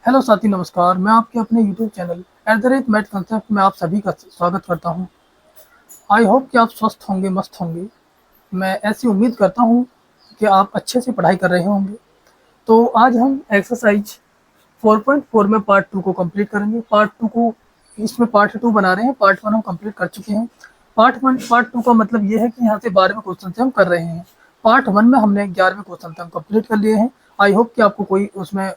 Hello साथी, नमस्कार। मैं आपके अपने यूट्यूब चैनल मैथ कंसेप्ट में आप सभी का स्वागत करता हूं। आई होप कि आप स्वस्थ होंगे, मस्त होंगे। मैं ऐसी उम्मीद करता हूं कि आप अच्छे से पढ़ाई कर रहे होंगे। तो आज हम एक्सरसाइज 4.4 में पार्ट 2 को कंप्लीट करेंगे। पार्ट 2 को इसमें पार्ट 2 बना रहे हैं। पार्ट 1 हम कंप्लीट कर चुके हैं। पार्ट 2 का मतलब ये है कि यहाँ से 12वें क्वेश्चन से हम कर रहे हैं। पार्ट 1 में हमने 11वें क्वेश्चन तक कंप्लीट कर लिए हैं। आई होप कि आपको कोई उसमें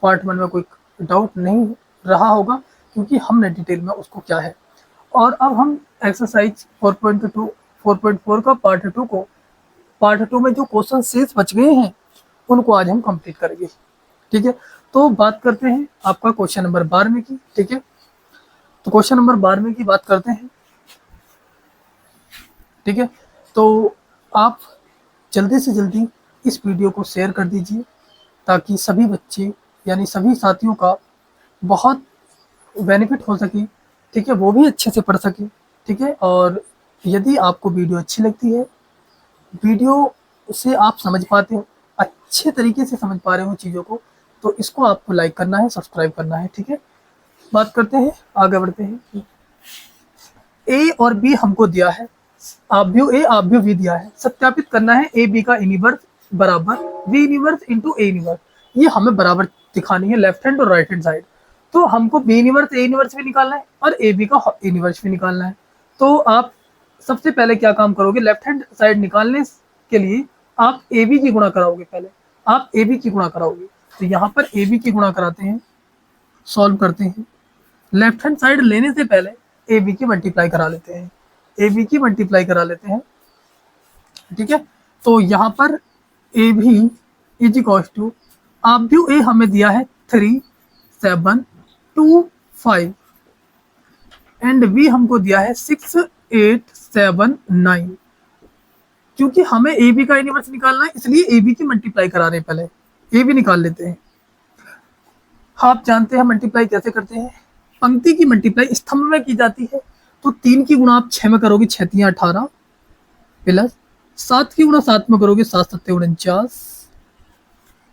पार्ट 1 में कोई डाउट नहीं रहा होगा, क्योंकि हमने डिटेल में उसको क्या है। और अब हम एक्सरसाइज 4.4 का पार्ट 2 में जो क्वेश्चन शेष बच गए हैं उनको आज हम कंप्लीट करेंगे। ठीक है, तो बात करते हैं आपका क्वेश्चन नंबर 12 की। ठीक है, तो क्वेश्चन नंबर 12 की बात करते हैं। ठीक है, तो आप जल्दी से जल्दी इस वीडियो को शेयर कर दीजिए, ताकि सभी बच्चे यानी सभी साथियों का बहुत बेनिफिट हो सके। ठीक है, वो भी अच्छे से पढ़ सके। ठीक है, और यदि आपको वीडियो अच्छी लगती है, वीडियो से आप समझ पाते हो, अच्छे तरीके से समझ पा रहे हो चीज़ों को, तो इसको आपको लाइक करना है, सब्सक्राइब करना है। ठीक है, बात करते हैं, आगे बढ़ते हैं। ए और बी हमको दिया है, आव्यूह ए आव्यूह बी दिया है। सत्यापित करना है ए बी का इनिवर्स बराबर बी इनिवर्स इंटू ए इनिवर्स। ये हमें बराबर दिखानी है, लेफ्ट हैंड और राइट हैंड साइड। तो हमको बी इनिवर्स ए इनिवर्स भी निकालना है और ए बी का इनिवर्स भी निकालना है। तो आप सबसे पहले क्या काम करोगे, लेफ्ट हैंड साइड निकालने के लिए आप ए बी की गुणा कराओगे। पहले आप ए बी की गुणा कराओगे, तो यहाँ पर ए बी की गुणा कराते हैं, सॉल्व करते हैं। लेफ्ट हैंड साइड लेने से पहले ए बी की मल्टीप्लाई करा लेते हैं, ए बी की मल्टीप्लाई करा लेते हैं। ठीक है, तो यहाँ पर ए भी इज इक्वल्स टू, आव्यूह ए हमें दिया है 3 7 2 5 एंड बी हमको दिया है 6 8 7 9। क्योंकि हमें ए बी का इनवर्स निकालना है, इसलिए ए बी की मल्टीप्लाई करा रहे हैं। पहले ए बी निकाल लेते हैं। आप जानते हैं मल्टीप्लाई कैसे करते हैं। पंक्ति की मल्टीप्लाई स्तंभ में की जाती है। तो 3 की गुणा आप 6 में करोगे, 6 3 18 प्लस 7 की गुणा 7 में करोगे, 7 7 49।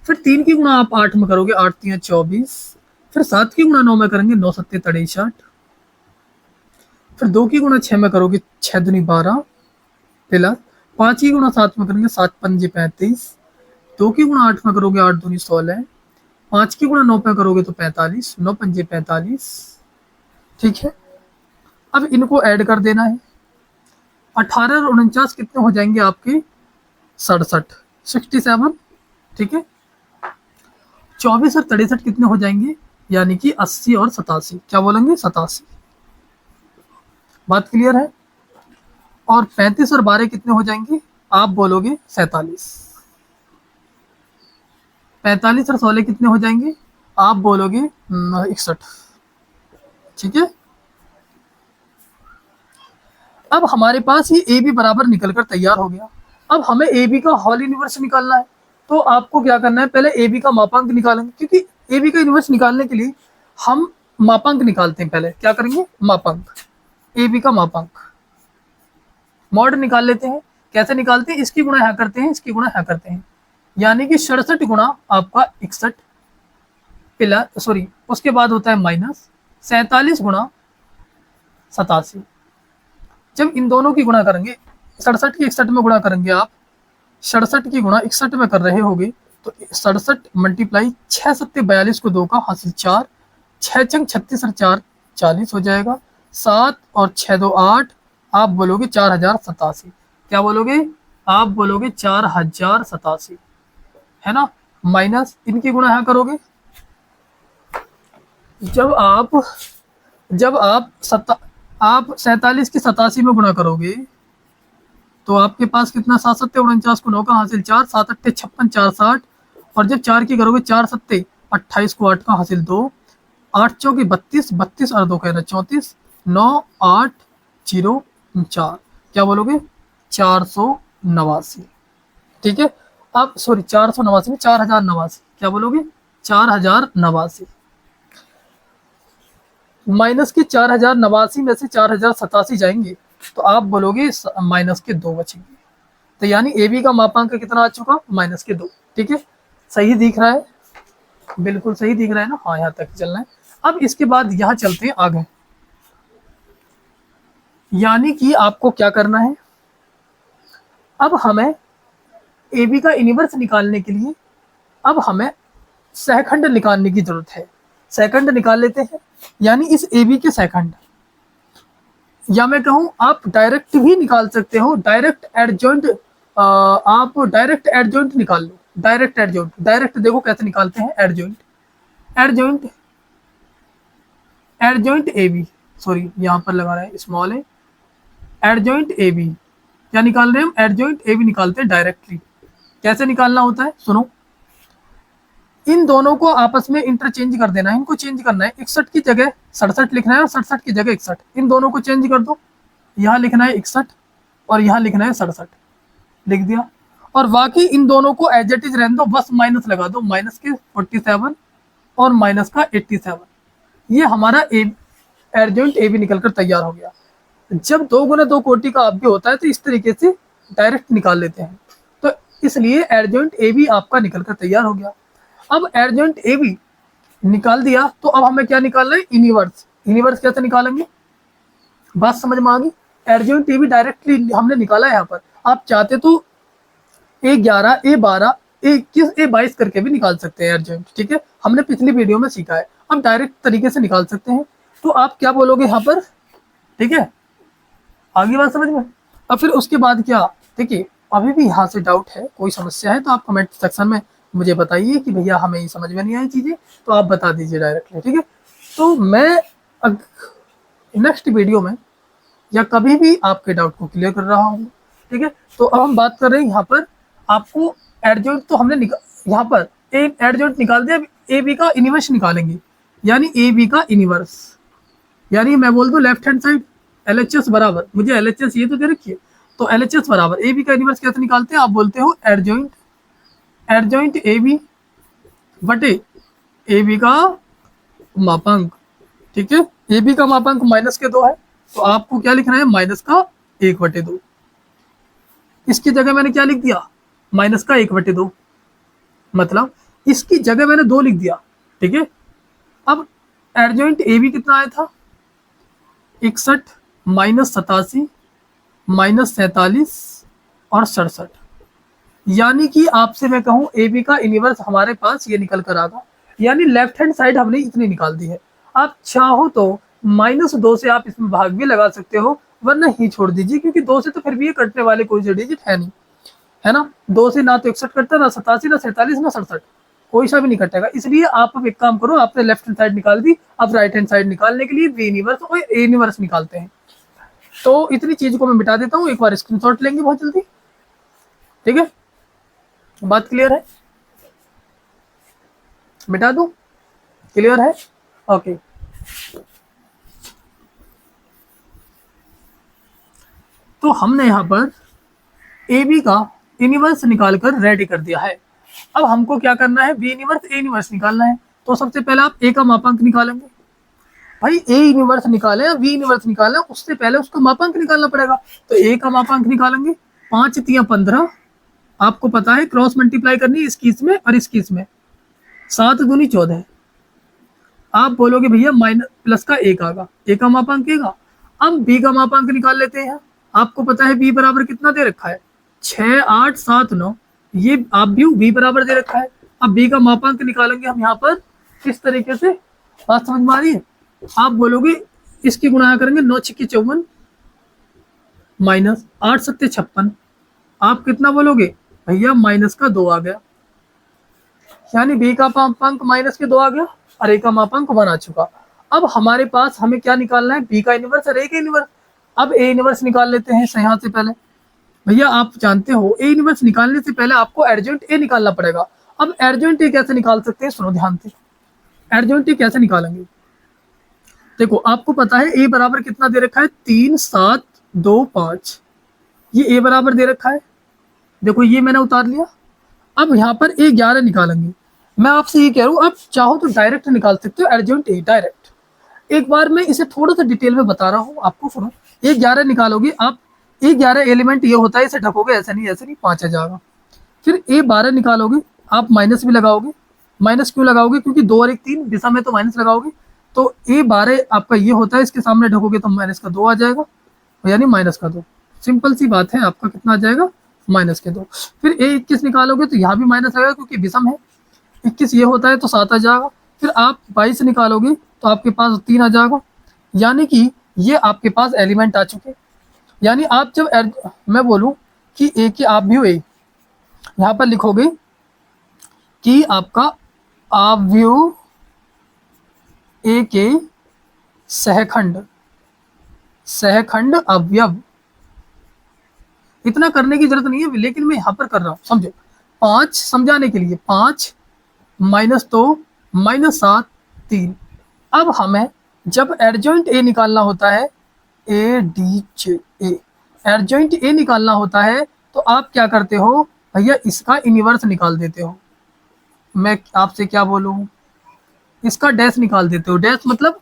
फिर 3 की गुणा आप 8 में करोगे, 8 3 24। फिर 7 की गुणा 9 में करेंगे, 9 7 63। फिर 2 की गुणा 6 में करोगे, 6 दूनी 12 प्लस 5 की गुणा 7 में करेंगे, 7 पंजे 35। 2 की गुणा 8 में करोगे, 8 दूनी 16। 5 की गुणा 9 पे करोगे तो 45, 9 पंजे 45। ठीक है, अब इनको ऐड कर देना है। 18 और 49 कितने हो जाएंगे आपके, 67 67। ठीक है, 24 और 63 कितने हो जाएंगे, यानी कि 80 और 87। क्या बोलेंगे, 87। बात क्लियर है। और 35 और 12 कितने हो जाएंगे, आप बोलोगे 47। 45 और 16 कितने हो जाएंगे, आप बोलोगे 61। ठीक है, अब हमारे पास ये ए बी बराबर निकल कर तैयार हो गया। अब हमें ए बी का होल इनवर्स निकालना है। तो आपको क्या करना है, पहले ए बी का मापांक निकालेंगे, क्योंकि ए बी का इनवर्स निकालने के लिए हम मापांक निकालते हैं। पहले क्या करेंगे, मापांक, ए बी का मापांक मॉड निकाल लेते हैं। कैसे निकालते हैं, इसकी गुणा यहाँ करते हैं, इसकी गुणा यहाँ करते हैं, यानी कि 67 गुणा आपका 61 प्लस सॉरी उसके बाद होता है माइनस 47 गुणा 87। जब इन दोनों की गुणा करेंगे, 67 की 61 में गुणा करेंगे आप, 67 की गुणा 61 में कर रहे होगे, तो 67 मल्टीप्लाई 6 सत्ते 42 को 2 का हासिल 4, 6 चंग 36 और 4 40 हो जाएगा। 7 और 6 2 8, आप बोलोगे 4087। क्या बोलोगे, आप बोलोगे 4087, है ना। माइनस इनकी गुणा यहाँ करोगे, जब आप 47 की 87 में गुणा करोगे, तो आपके पास कितना, 7 सत्ते 49 को 9 का हासिल 4, 7 अट्ठे 56 4 60। और जब 4 की करोगे, 4 सत्ते 28 को 8 का हासिल 2, 8 चौकी 32, 32 और 2 कहना 34, 9 8 0 4। क्या बोलोगे, 489। ठीक है, अब सॉरी 489 में 4089। क्या बोलोगे, 4089। माइनस के 4089 में से 4087 जाएंगे, तो आप बोलोगे माइनस के 2 बचेंगे। तो यानी ए बी का मापांक कितना आ चुका, -2। ठीक है, सही दिख रहा है। बिल्कुल सही दिख रहा है ना, हाँ यहाँ तक चलना है। अब इसके बाद यहाँ चलते हैं आगे, यानी कि आपको क्या करना है, अब हमें ए बी का इनवर्स निकालने के लिए अब हमें सहखंड निकालने की जरूरत है। सेकंड निकाल लेते हैं, यानी इस ए बी के सेकंड, या मैं कहूं आप डायरेक्ट भी निकाल सकते हो, डायरेक्ट एडजॉइंट, आप डायरेक्ट एडजॉइंट निकाल लो। डायरेक्ट एडजॉइंट, डायरेक्ट देखो कैसे निकालते हैं, adjoint, adjoint, adjoint A B, sorry यहाँ पर लगा रहा है स्मॉल है, एडजॉइंट ए बी, क्या निकाल रहे हैं हम, एडजॉइंट ए बी निकालते हैं डायरेक्टली। कैसे निकालना होता है सुनो, इन दोनों को आपस में इंटरचेंज कर देना है, इनको चेंज करना है, 61 की जगह 67 लिखना है और 67 की जगह 61, इन दोनों को चेंज कर दो, यहाँ लिखना है 61 और यहाँ लिखना है 67, लिख दिया। और बाकी इन दोनों को एज इट इज रहने दो, बस माइनस लगा दो, माइनस के 47 और माइनस का 87, ये हमारा एडजॉइंट ए बी निकलकर तैयार हो गया। जब 2 गुना 2 कोटि का आप भी होता है तो इस तरीके से डायरेक्ट निकाल लेते हैं, तो इसलिए एडजॉइंट ए बी आपका निकलकर तैयार हो गया। अब एडजॉइंट ए बी निकाल दिया, तो अब हमें क्या निकालना है, इनवर्स। इनवर्स कैसे निकालेंगे, बात समझ में आ गई। एडजॉइंट ए बी डायरेक्टली हमने निकाला है, यहाँ पर आप चाहते तो A11, A12, A21, A22 करके भी निकाल सकते हैं एडजॉइंट, ठीक है, हमने पिछली वीडियो में सीखा है। हम डायरेक्ट तरीके से निकाल सकते हैं, तो आप क्या बोलोगे यहाँ पर, ठीक है, आगे बात समझ में। अब फिर उसके बाद क्या, देखिए अभी भी यहाँ से डाउट है, कोई समस्या है तो आप कमेंट सेक्शन में मुझे बताइए कि भैया हमें ये समझ में नहीं आई चीज़ें, तो आप बता दीजिए डायरेक्टली, ठीक है। तो मैं नेक्स्ट वीडियो में या कभी भी आपके डाउट को क्लियर कर रहा हूँ, ठीक है। तो अब हम बात कर रहे हैं यहाँ पर, आपको एडजॉइंट तो हमने यहाँ पर एडजॉइंट निकाल दिया, ए बी का इनवर्स निकालेंगे, यानी ए बी का इनवर्स, यानी मैं बोल दूँ लेफ्ट हैंड साइड LHS बराबर, मुझे LHS ये तो दे रखिए, तो LHS बराबर ए बी का इनवर्स कैसे निकालते हैं, आप बोलते हो एडजॉइंट, एडजॉइंट ए बी बटे ए बी का मापांक, ठीक है। ए बी का मापांक माइनस के 2 है, तो आपको क्या लिखना है, माइनस का 1/2, इसकी जगह मैंने क्या लिख दिया, माइनस का 1/2, मतलब इसकी जगह मैंने 2 लिख दिया, ठीक है। अब एडजॉइंट ए बी कितना आया था, 61 माइनस 87 माइनस 47 और 67, यानी कि आपसे मैं कहूँ ए बी का इनवर्स हमारे पास ये निकल कर आ गया, यानी लेफ्ट हैंड साइड हमने इतनी निकाल दी है। आप चाहो तो -2 से आप इसमें भाग भी लगा सकते हो, वरना ही छोड़ दीजिए, क्योंकि 2 से तो फिर भी ये कटने वाले कोई से डिजिट है नहीं, है ना। 2 से ना तो 61 कटता, ना 87, ना 47, ना 67, कोई सा भी नहीं कटेगा। इसलिए आप अब एक काम करो, आपने लेफ्ट हैंड साइड निकाल दी, अब राइट हैंड साइड निकालने के लिए बी इनवर्स और ए इनवर्स निकालते हैं। तो इतनी चीज को मैं मिटा देता हूँ, एक बार स्क्रीनशॉट लेंगे बहुत जल्दी, ठीक है, बात क्लियर है, मिटा दूं, क्लियर है, ओके। तो हमने यहाँ पर ए बी का इनवर्स निकाल कर रेडी कर दिया है। अब हमको क्या करना है, बी इनवर्स ए इनवर्स निकालना है। तो सबसे पहले आप ए का मापांक निकालेंगे, भाई ए इनवर्स निकाले या बी इनवर्स निकाले, उससे पहले उसका मापांक निकालना पड़ेगा। तो ए का मापांक निकालेंगे, 5 × 15, आपको पता है क्रॉस मल्टीप्लाई करनी है इसकी इसमें और इसकी इसमें, 7 दूनी 14। आप बोलोगे भैया माइनस प्लस का 1 आगा, ए का मापांक आएगा। अब बी का मापांक निकाल लेते हैं, आपको पता है बी बराबर कितना दे रखा है, 6, 8, 7, 9, ये आप भी बी बराबर दे रखा है। अब बी का मापांक निकालेंगे हम यहाँ पर किस तरीके से, बात समझ में आ रही है। आप बोलोगे इसकी गुणा करेंगे, 9 × 6 = 54 माइनस 8 × 7 = 56, आप कितना बोलोगे भैया माइनस का 2 आ गया, यानी बी का मापांक माइनस के 2 आ गया और ए का मापांक 1 आ चुका। अब हमारे पास हमें क्या निकालना है, बी का इनवर्स और ए का इनवर्स। अब ए इनवर्स निकाल लेते हैं यहाँ से पहले, भैया आप जानते हो ए इनवर्स निकालने से पहले आपको एडजॉइंट ए निकालना पड़ेगा। अब एडजॉइंट ए कैसे निकाल सकते हैं, सुनो ध्यान से, एडजॉइंट ए कैसे निकालेंगे। देखो आपको पता है ए बराबर कितना दे रखा है, 3, 7, 2, 5, ये ए बराबर दे रखा है, देखो ये मैंने उतार लिया। अब यहाँ पर ए 11 निकालेंगे। मैं आपसे ये कह रहा हूँ, आप चाहो तो डायरेक्ट निकाल सकते हो एडजॉइंट ए डायरेक्ट। एक बार मैं इसे थोड़ा सा डिटेल में बता रहा हूँ आपको, सुनो। ए 11 निकालोगे आप, ए 11 एलिमेंट ये होता है, इसे ढकोगे, ऐसे नहीं 5 आ जाएगा। फिर ए 12 निकालोगे, आप माइनस भी लगाओगे, माइनस क्यों लगाओगे, क्योंकि 2 और 1 3 दिशा में तो माइनस लगाओगे। तो A12 आपका ये होता है, इसके सामने ढकोगे तो माइनस का 2 आ जाएगा, यानी माइनस का 2। सिंपल सी बात है, आपका कितना आ जाएगा, माइनस के 2। फिर A21 निकालोगे तो यहाँ भी माइनस आएगा क्योंकि विषम है, 21 ये होता है तो 7 आ जाएगा। फिर आप 22 निकालोगे तो आपके पास 3 आ जाएगा, यानी कि ये आपके पास एलिमेंट आ चुके। यानी आप जब मैं बोलूँ कि ए की आप भी हो ए, यहाँ पर लिखोगे कि आपका अवयव ए के सहखंड, सहखंड अवयव। इतना करने की जरूरत नहीं है, लेकिन मैं यहाँ पर कर रहा हूँ, समझो। 5 समझाने के लिए, 5 माइनस 2 माइनस 7 3। अब हमें जब एडजॉइंट ए निकालना होता है, A D J A, adjoint ए निकालना होता है तो आप क्या करते हो भैया, इसका इनवर्स निकाल देते हो। मैं आपसे क्या बोलूँ, इसका डैश निकाल देते हो। डैश मतलब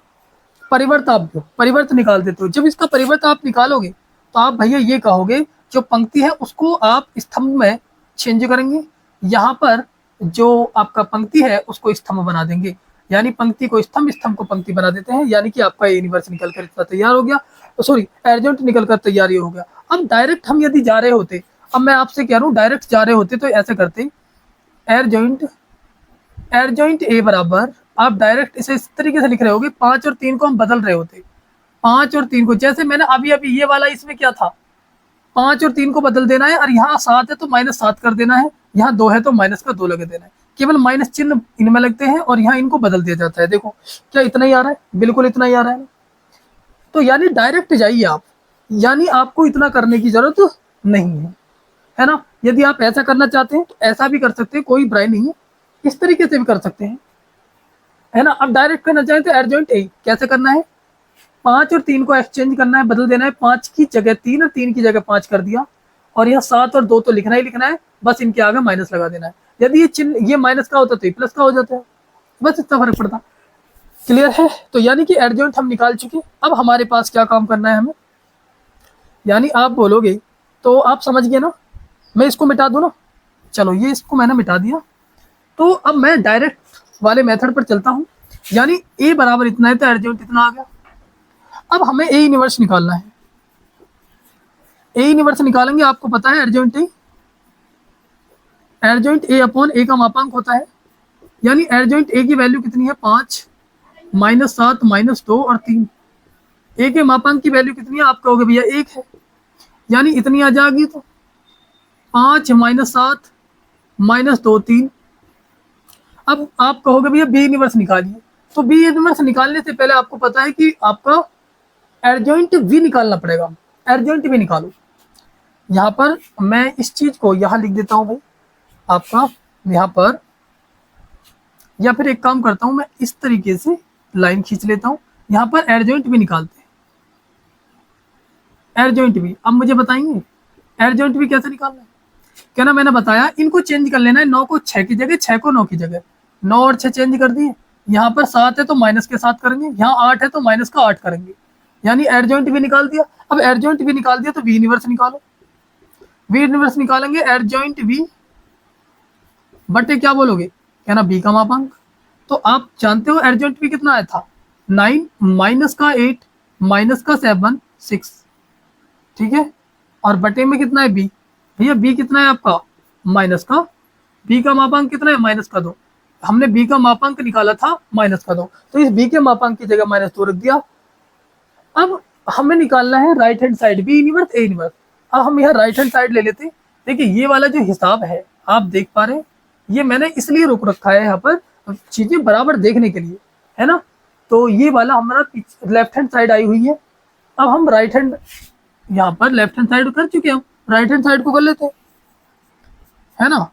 परिवर्त, आप परिवर्त निकाल देते हो। जब इसका परिवर्त आप निकालोगे तो आप भैया ये कहोगे, जो पंक्ति है उसको आप स्तंभ में चेंज करेंगे, यहाँ पर जो आपका पंक्ति है उसको स्तंभ बना देंगे, यानी पंक्ति को स्तंभ, स्तंभ को पंक्ति बना देते हैं, यानी कि आपका यूनिवर्स निकल कर इतना तैयार हो गया। तो सॉरी, एडजॉइंट निकल कर तैयार हो गया। अब डायरेक्ट हम यदि जा रहे होते, अब मैं आपसे कह रहा हूँ डायरेक्ट जा रहे होते तो ऐसे करते, एडजॉइंट, एडजॉइंट ए बराबर, आप डायरेक्ट इसे इस तरीके से लिख रहे होगे, 5 और 3 को हम बदल रहे होते, 5 और 3 को, जैसे मैंने अभी अभी ये वाला इसमें क्या था, 5 और 3 को बदल देना है, और यहाँ 7 है तो -7 कर देना है, यहाँ 2 है तो माइनस का 2 लगा देना है। केवल माइनस चिन्ह इनमें लगते हैं और यहाँ इनको बदल दिया जाता है। देखो क्या इतना ही आ रहा है, बिल्कुल इतना ही आ रहा है। तो यानी डायरेक्ट जाइए आप, यानी आपको इतना करने की जरूरत नहीं है ना। यदि आप ऐसा करना चाहते हैं तो ऐसा भी कर सकते हैं, कोई बुराई नहीं है, इस तरीके से भी कर सकते हैं, है ना। अब डायरेक्ट करना चाहें तो एडजॉइंट ए कैसे करना है, 5 और 3 को एक्सचेंज करना है, बदल देना है, 5 की जगह 3 और 3 की जगह 5 कर दिया, और यहाँ 7 और 2 तो लिखना ही लिखना है, बस इनके आगे माइनस लगा देना है। यदि ये चिन्ह ये माइनस का होता तो ये प्लस का हो जाता है, बस इतना फर्क पड़ता। क्लियर है। तो यानी कि एडजॉइंट हम निकाल चुके। अब हमारे पास क्या काम करना है हमें, यानी आप बोलोगे तो आप समझ गए ना, मैं इसको मिटा दूँ ना, चलो ये इसको मैंने मिटा दिया। तो अब मैं डायरेक्ट वाले मेथड पर चलता हूँ, यानी ए बराबर इतना है तो एडजॉइंट इतना आ गया। अब हमें ए इनवर्स निकालना है, ए इनवर्स निकालेंगे, आपको पता है adjoint A, adjoint A upon A का मापांक होता है, यानी एडजॉइंट ए की वैल्यू कितनी है, 5 -7 -2 और 3। ए के मापांक की वैल्यू कितनी है, आप कहोगे भैया 1 है, यानी इतनी आ जाएगी। तो 5 -7 -2 3। अब आप कहोगे भैया बी इनवर्स निकालिए, तो बी इनवर्स निकालने से पहले आपको पता है कि आपका एडजॉइंट भी निकालना पड़ेगा। एडजॉइंट भी निकालो, यहाँ पर मैं इस चीज को यहाँ लिख देता हूँ भाई आपका, यहाँ पर, या फिर एक काम करता हूँ, मैं इस तरीके से लाइन खींच लेता हूँ, यहाँ पर एडजॉइंट भी निकालते हैं, एडजॉइंट भी। अब मुझे बताएंगे एडजॉइंट भी कैसे निकालना है, क्या ना, मैंने बताया इनको चेंज कर लेना है, 9 को 6 की जगह, 6 को 9 की जगह, 9 और 6 चेंज कर दिए, यहाँ पर 7 है तो माइनस के 7 करेंगे, यहाँ 8 है तो माइनस का 8 करेंगे, यानी एडजॉइंट भी निकाल दिया। अब एडजॉइंट भी निकाल दिया तो वी इनवर्स निकालो, वी इनवर्स निकालेंगे, एडजॉइंट वी बटे क्या बोलोगे, क्या ना, बी का मापांक। तो आप जानते हो एडजॉइंट भी कितना आया था, 9 माइनस का 8 माइनस का 7 6, ठीक है। और बटे में कितना है बी, भैया बी कितना है आपका, माइनस का, बी का मापांक कितना है, माइनस का 2। हमने बी का मापांक निकाला था माइनस का 2, तो इस बी के मापांक की जगह -2 रख दिया। अब हमें निकालना है right hand side, B inverse A inverse. अब हम यहाँ राइट हैंड साइड ले लेते हैं। देखिए ये वाला जो हिसाब है आप देख पा रहे हैं, ये मैंने इसलिए रोक रखा है यहाँ पर चीजें बराबर देखने के लिए, है ना। तो ये वाला हमारा लेफ्ट हैंड साइड आई हुई है। अब हम राइट हैंड, यहाँ पर लेफ्ट हैंड साइड कर चुके हैं, हम राइट हैंड साइड को कर लेते हैं, है ना।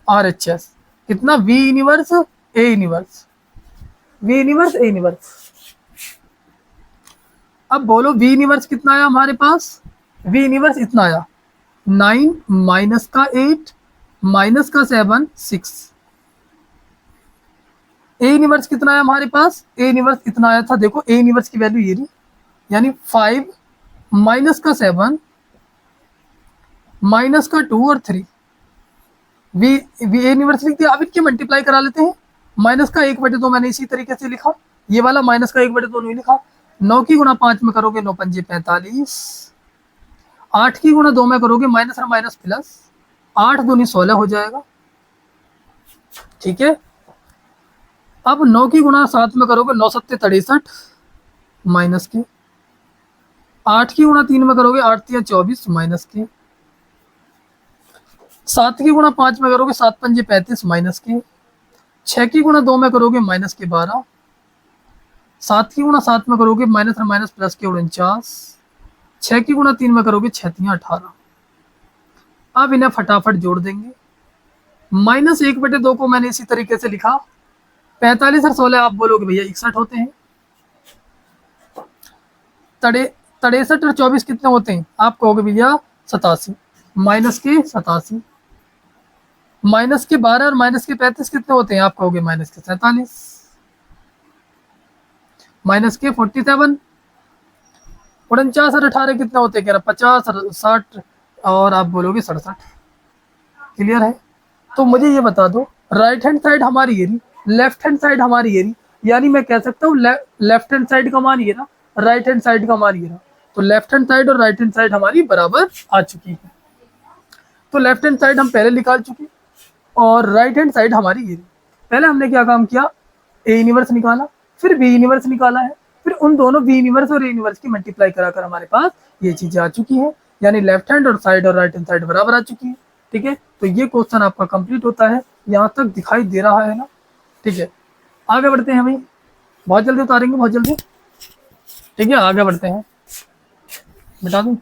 RHS कितना, B inverse A inverse, B inverse A inverse. अब बोलो वी इनवर्स कितना आया हमारे पास, वी इनवर्स इतना आया, 9 माइनस का 8 माइनस का 7 6। ए इनवर्स कितना आया हमारे पास, ए इनवर्स इतना आया था, देखो ए इनवर्स की वैल्यू ये रही, यानी 5 माइनस का 7 माइनस का 2 और 3। वी ए इनवर्स लिख दिया। अब इनके मल्टीप्लाई करा लेते हैं, माइनस का 1/2 मैंने इसी तरीके से लिखा, ये वाला माइनस का 1/2 नहीं लिखा। 9 की गुणा 5 में करोगे 9 पंजे 45, 8 की गुणा 2 में करोगे माइनस और माइनस प्लस, 8 दूनी 16 हो जाएगा। ठीक है, अब 9 की गुणा 7 में करोगे 9 सत्ते 63 माइनस के, 8 की गुणा 3 में करोगे 8 3 24 माइनस के, 7 की गुणा 5 में करोगे 7 पंजे 35 माइनस के, 6 की गुणा 2 में करोगे माइनस के 12, 7 की गुणा 7 में करोगे माइनस और माइनस प्लस के 49, 6 की गुणा 3 में करोगे 6 3 18। अब इन्हें फटाफट जोड़ देंगे। -1/2 को मैंने इसी तरीके से लिखा, 45 और 16 आप बोलोगे भैया 61 होते हैं। 63 और 24 कितने होते हैं? आप कहोगे भैया 87, माइनस के 87, माइनस के 12 और माइनस के 35 कितने होते हैं? आप कहोगे माइनस के 47, माइनस के 47, 49 और 18 कितने होते हैं? कह रहा 50 और 60, और आप बोलोगे 67। क्लियर है? तो मुझे ये बता दो, राइट हैंड साइड हमारी ये रही, लेफ्ट हैंड साइड हमारी ये रही, यानी मैं कह सकता हूँ लेफ्ट हैंड साइड का मान ये रहा, राइट हैंड साइड का मान ये रहा। तो लेफ्ट हैंड साइड और राइट हैंड साइड हमारी बराबर आ चुकी है। तो लेफ्ट हैंड साइड हम पहले निकाल चुके और राइट हैंड साइड हमारी ये रही। पहले हमने क्या काम किया, ए यूनिवर्स निकाला, फिर बी यूनिवर्स निकाला है, फिर उन दोनों बी यूनिवर्स और ए यूनिवर्स की मल्टीप्लाई कराकर हमारे पास ये चीजें आ चुकी है, यानी लेफ्ट हैंड और साइड और राइट हैंड साइड बराबर आ चुकी है। ठीक है, तो ये क्वेश्चन आपका कंप्लीट होता है, यहाँ तक दिखाई दे रहा है ना? ठीक है, आगे बढ़ते हैं भाई, बहुत जल्दी उतारेंगे, बहुत जल्दी। ठीक है, आगे बढ़ते हैं, बता दूं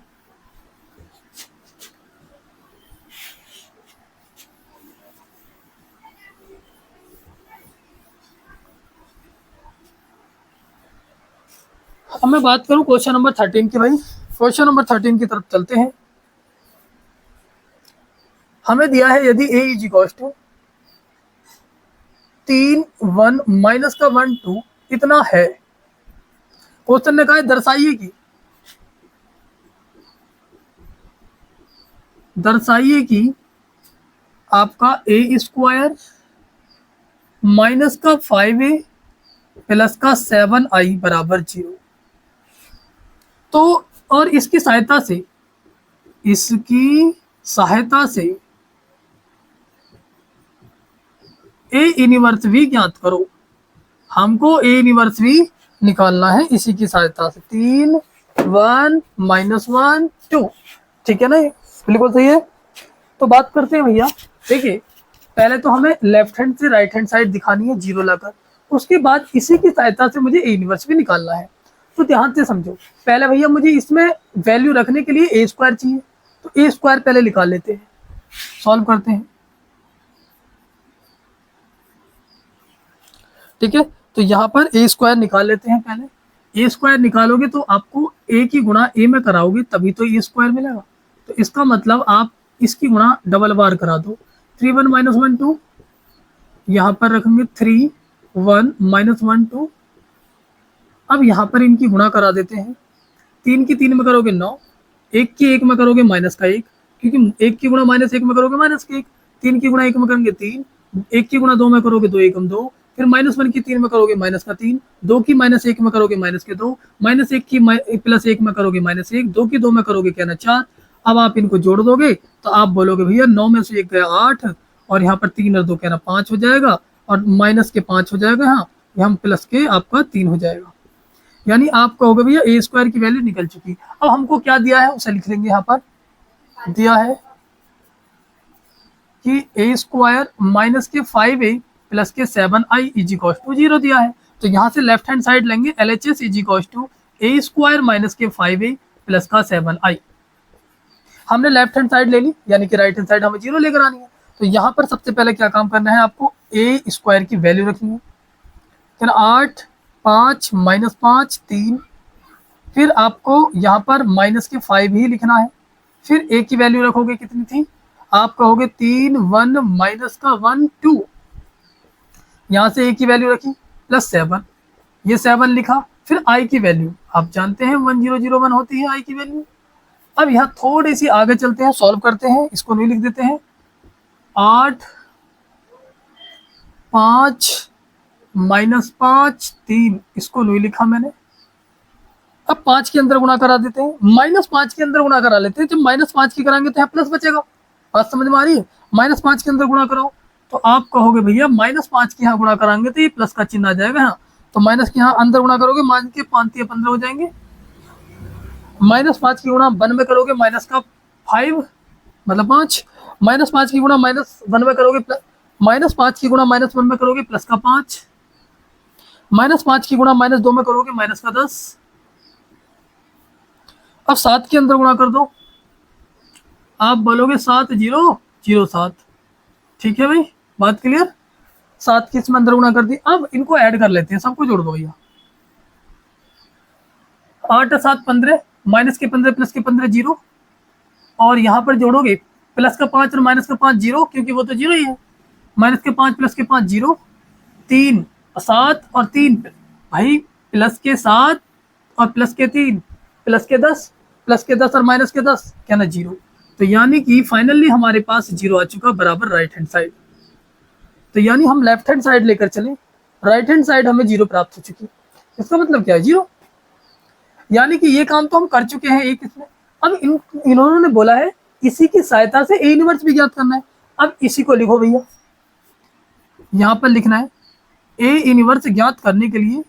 अब मैं बात करूं क्वेश्चन नंबर 13 की। भाई क्वेश्चन नंबर 13 की तरफ चलते हैं। हमें दिया है यदि a is equal to 3 1 minus का 1 2 इतना है, क्वेश्चन ने कहा है दर्शाइए कि आपका a स्क्वायर माइनस का 5a प्लस का 7i बराबर 0। तो और इसकी सहायता से ए इनवर्स भी ज्ञात करो। हमको ए इनवर्स भी निकालना है इसी की सहायता से। 3 1 -1 2, ठीक है ना? बिल्कुल सही है। तो बात करते हैं भैया, देखिए पहले तो हमें लेफ्ट हैंड से राइट हैंड साइड दिखानी है 0 लाकर, उसके बाद इसी की सहायता से मुझे ए इनवर्स भी निकालना है। तो ध्यान से समझो, पहले भैया मुझे इसमें वैल्यू रखने के लिए ए स्क्वायर चाहिए, तो ए स्क्वायर पहले निकाल लेते हैं, सॉल्व करते हैं। ठीक है, तो यहाँ पर ए स्क्वायर निकाल लेते हैं। पहले ए स्क्वायर निकालोगे तो आपको ए की गुणा ए में कराओगे तभी तो ए स्क्वायर मिलेगा। तो इसका मतलब आप इसकी गुणा डबल बार करा दो। 3 1 -1 2, यहाँ पर रखेंगे 3 1 -1 2। अब यहाँ पर इनकी गुणा करा देते हैं। 3 की 3 में करोगे 9, 1 की 1 में करोगे माइनस का 1, क्योंकि 1 की गुणा -1 में करोगे माइनस का 1, 3 की गुणा 1 में करेंगे 3, 1 की गुणा 2 में करोगे 2 1 2, फिर -1 की 3 में करोगे माइनस का 3, 2 की -1 में करोगे माइनस के 2, -1 की +1 में करोगे -1, 2 की 2 में करोगे क्या ना 4। अब आप इनको जोड़ दोगे तो आप बोलोगे भैया 9 में से 1 गया 8, और यहाँ पर 3 और 2 क्या ना 5 हो जाएगा, और माइनस के 5 हो जाएगा, हाँ यहाँ प्लस के आपका 3 हो जाएगा। यानी आप कहोगे भैया ए स्क्वायर की वैल्यू निकल चुकी। अब हमको क्या दिया है उसे लिख लेंगे। यहाँ पर दिया है कि ए स्क्वायर माइनस के 5a प्लस के 7i इज इक्वल टू 0 दिया है। तो यहाँ से लेफ्ट हैंड साइड लेंगे, LHS is equal to A square minus के 5a प्लस का 7i। हमने लेफ्ट हैंड साइड ले ली, यानी कि राइट हैंड साइड हमें 0 लेकर आनी है। तो यहाँ पर सबसे पहले क्या काम करना है, आपको ए स्क्वायर की वैल्यू रखनी है। फिर 8 5 -5 3, फिर आपको यहाँ पर माइनस के 5 ही लिखना है। फिर ए की वैल्यू रखोगे, कितनी थी? आप कहोगे 3 1 माइनस का 1 2, यहाँ से ए की वैल्यू रखी प्लस 7, ये 7 लिखा। फिर आई की वैल्यू आप जानते हैं 1001 होती है आई की वैल्यू। अब यहाँ थोड़ी सी आगे चलते हैं, सॉल्व करते हैं, इसको नहीं लिख देते हैं। 8 5 -5 3, इसको नहीं लिखा मैंने। अब 5 के अंदर गुणा करा देते हैं, -5 के अंदर गुणा करा लेते हैं। जब -5 की कराएंगे तो यहाँ प्लस बचेगा। बात समझ में आ रही है? -5 के अंदर गुणा कराओ तो आप कहोगे भैया -5 के यहाँ गुणा कराएंगे तो ये प्लस का चिन्ह आ जाएगा। हाँ, तो माइनस के यहाँ अंदर गुणा करोगे, मान के 5 या 15 हो जाएंगे। -5 की गुणा 1 में करोगे, माइनस का 5 मतलब 5। -5 की गुणा -1 में करोगे, -5 की गुणा -1 में करोगे प्लस का 5। -5 की गुणा -2 में करोगे माइनस का 10। अब 7 के अंदर गुणा कर दो, आप बोलोगे 7 0 0 7। ठीक है भाई, बात क्लियर। 7 के इसमें अंदर गुणा कर दी। अब इनको ऐड कर लेते हैं, सबको जोड़ दो भैया। 8 7 15, माइनस के 15 प्लस के 15 0, और यहाँ पर जोड़ोगे प्लस का 5 और माइनस का 5 0, क्योंकि वो तो 0 ही है। माइनस के 5 प्लस के 5 0, 3 7 और 3 भाई, प्लस के 7 और प्लस के 3 प्लस के 10, प्लस के 10 और माइनस के 10 क्या ना 0। तो यानी कि फाइनली हमारे पास 0 आ चुका बराबर राइट हैंड साइड। तो यानी हम लेफ्ट हैंड साइड लेकर चले, राइट हैंड साइड हमें 0 प्राप्त हो चुकी। इसका मतलब क्या है 0, यानी कि ये काम तो हम कर चुके हैं एक इसमें। अब इन्होंने बोला है इसी की सहायता से ए इनवर्स भी ज्ञात करना है। अब इसी को लिखो भैया, यहां पर लिखना है ए इनवर्स ज्ञात करने के लिए,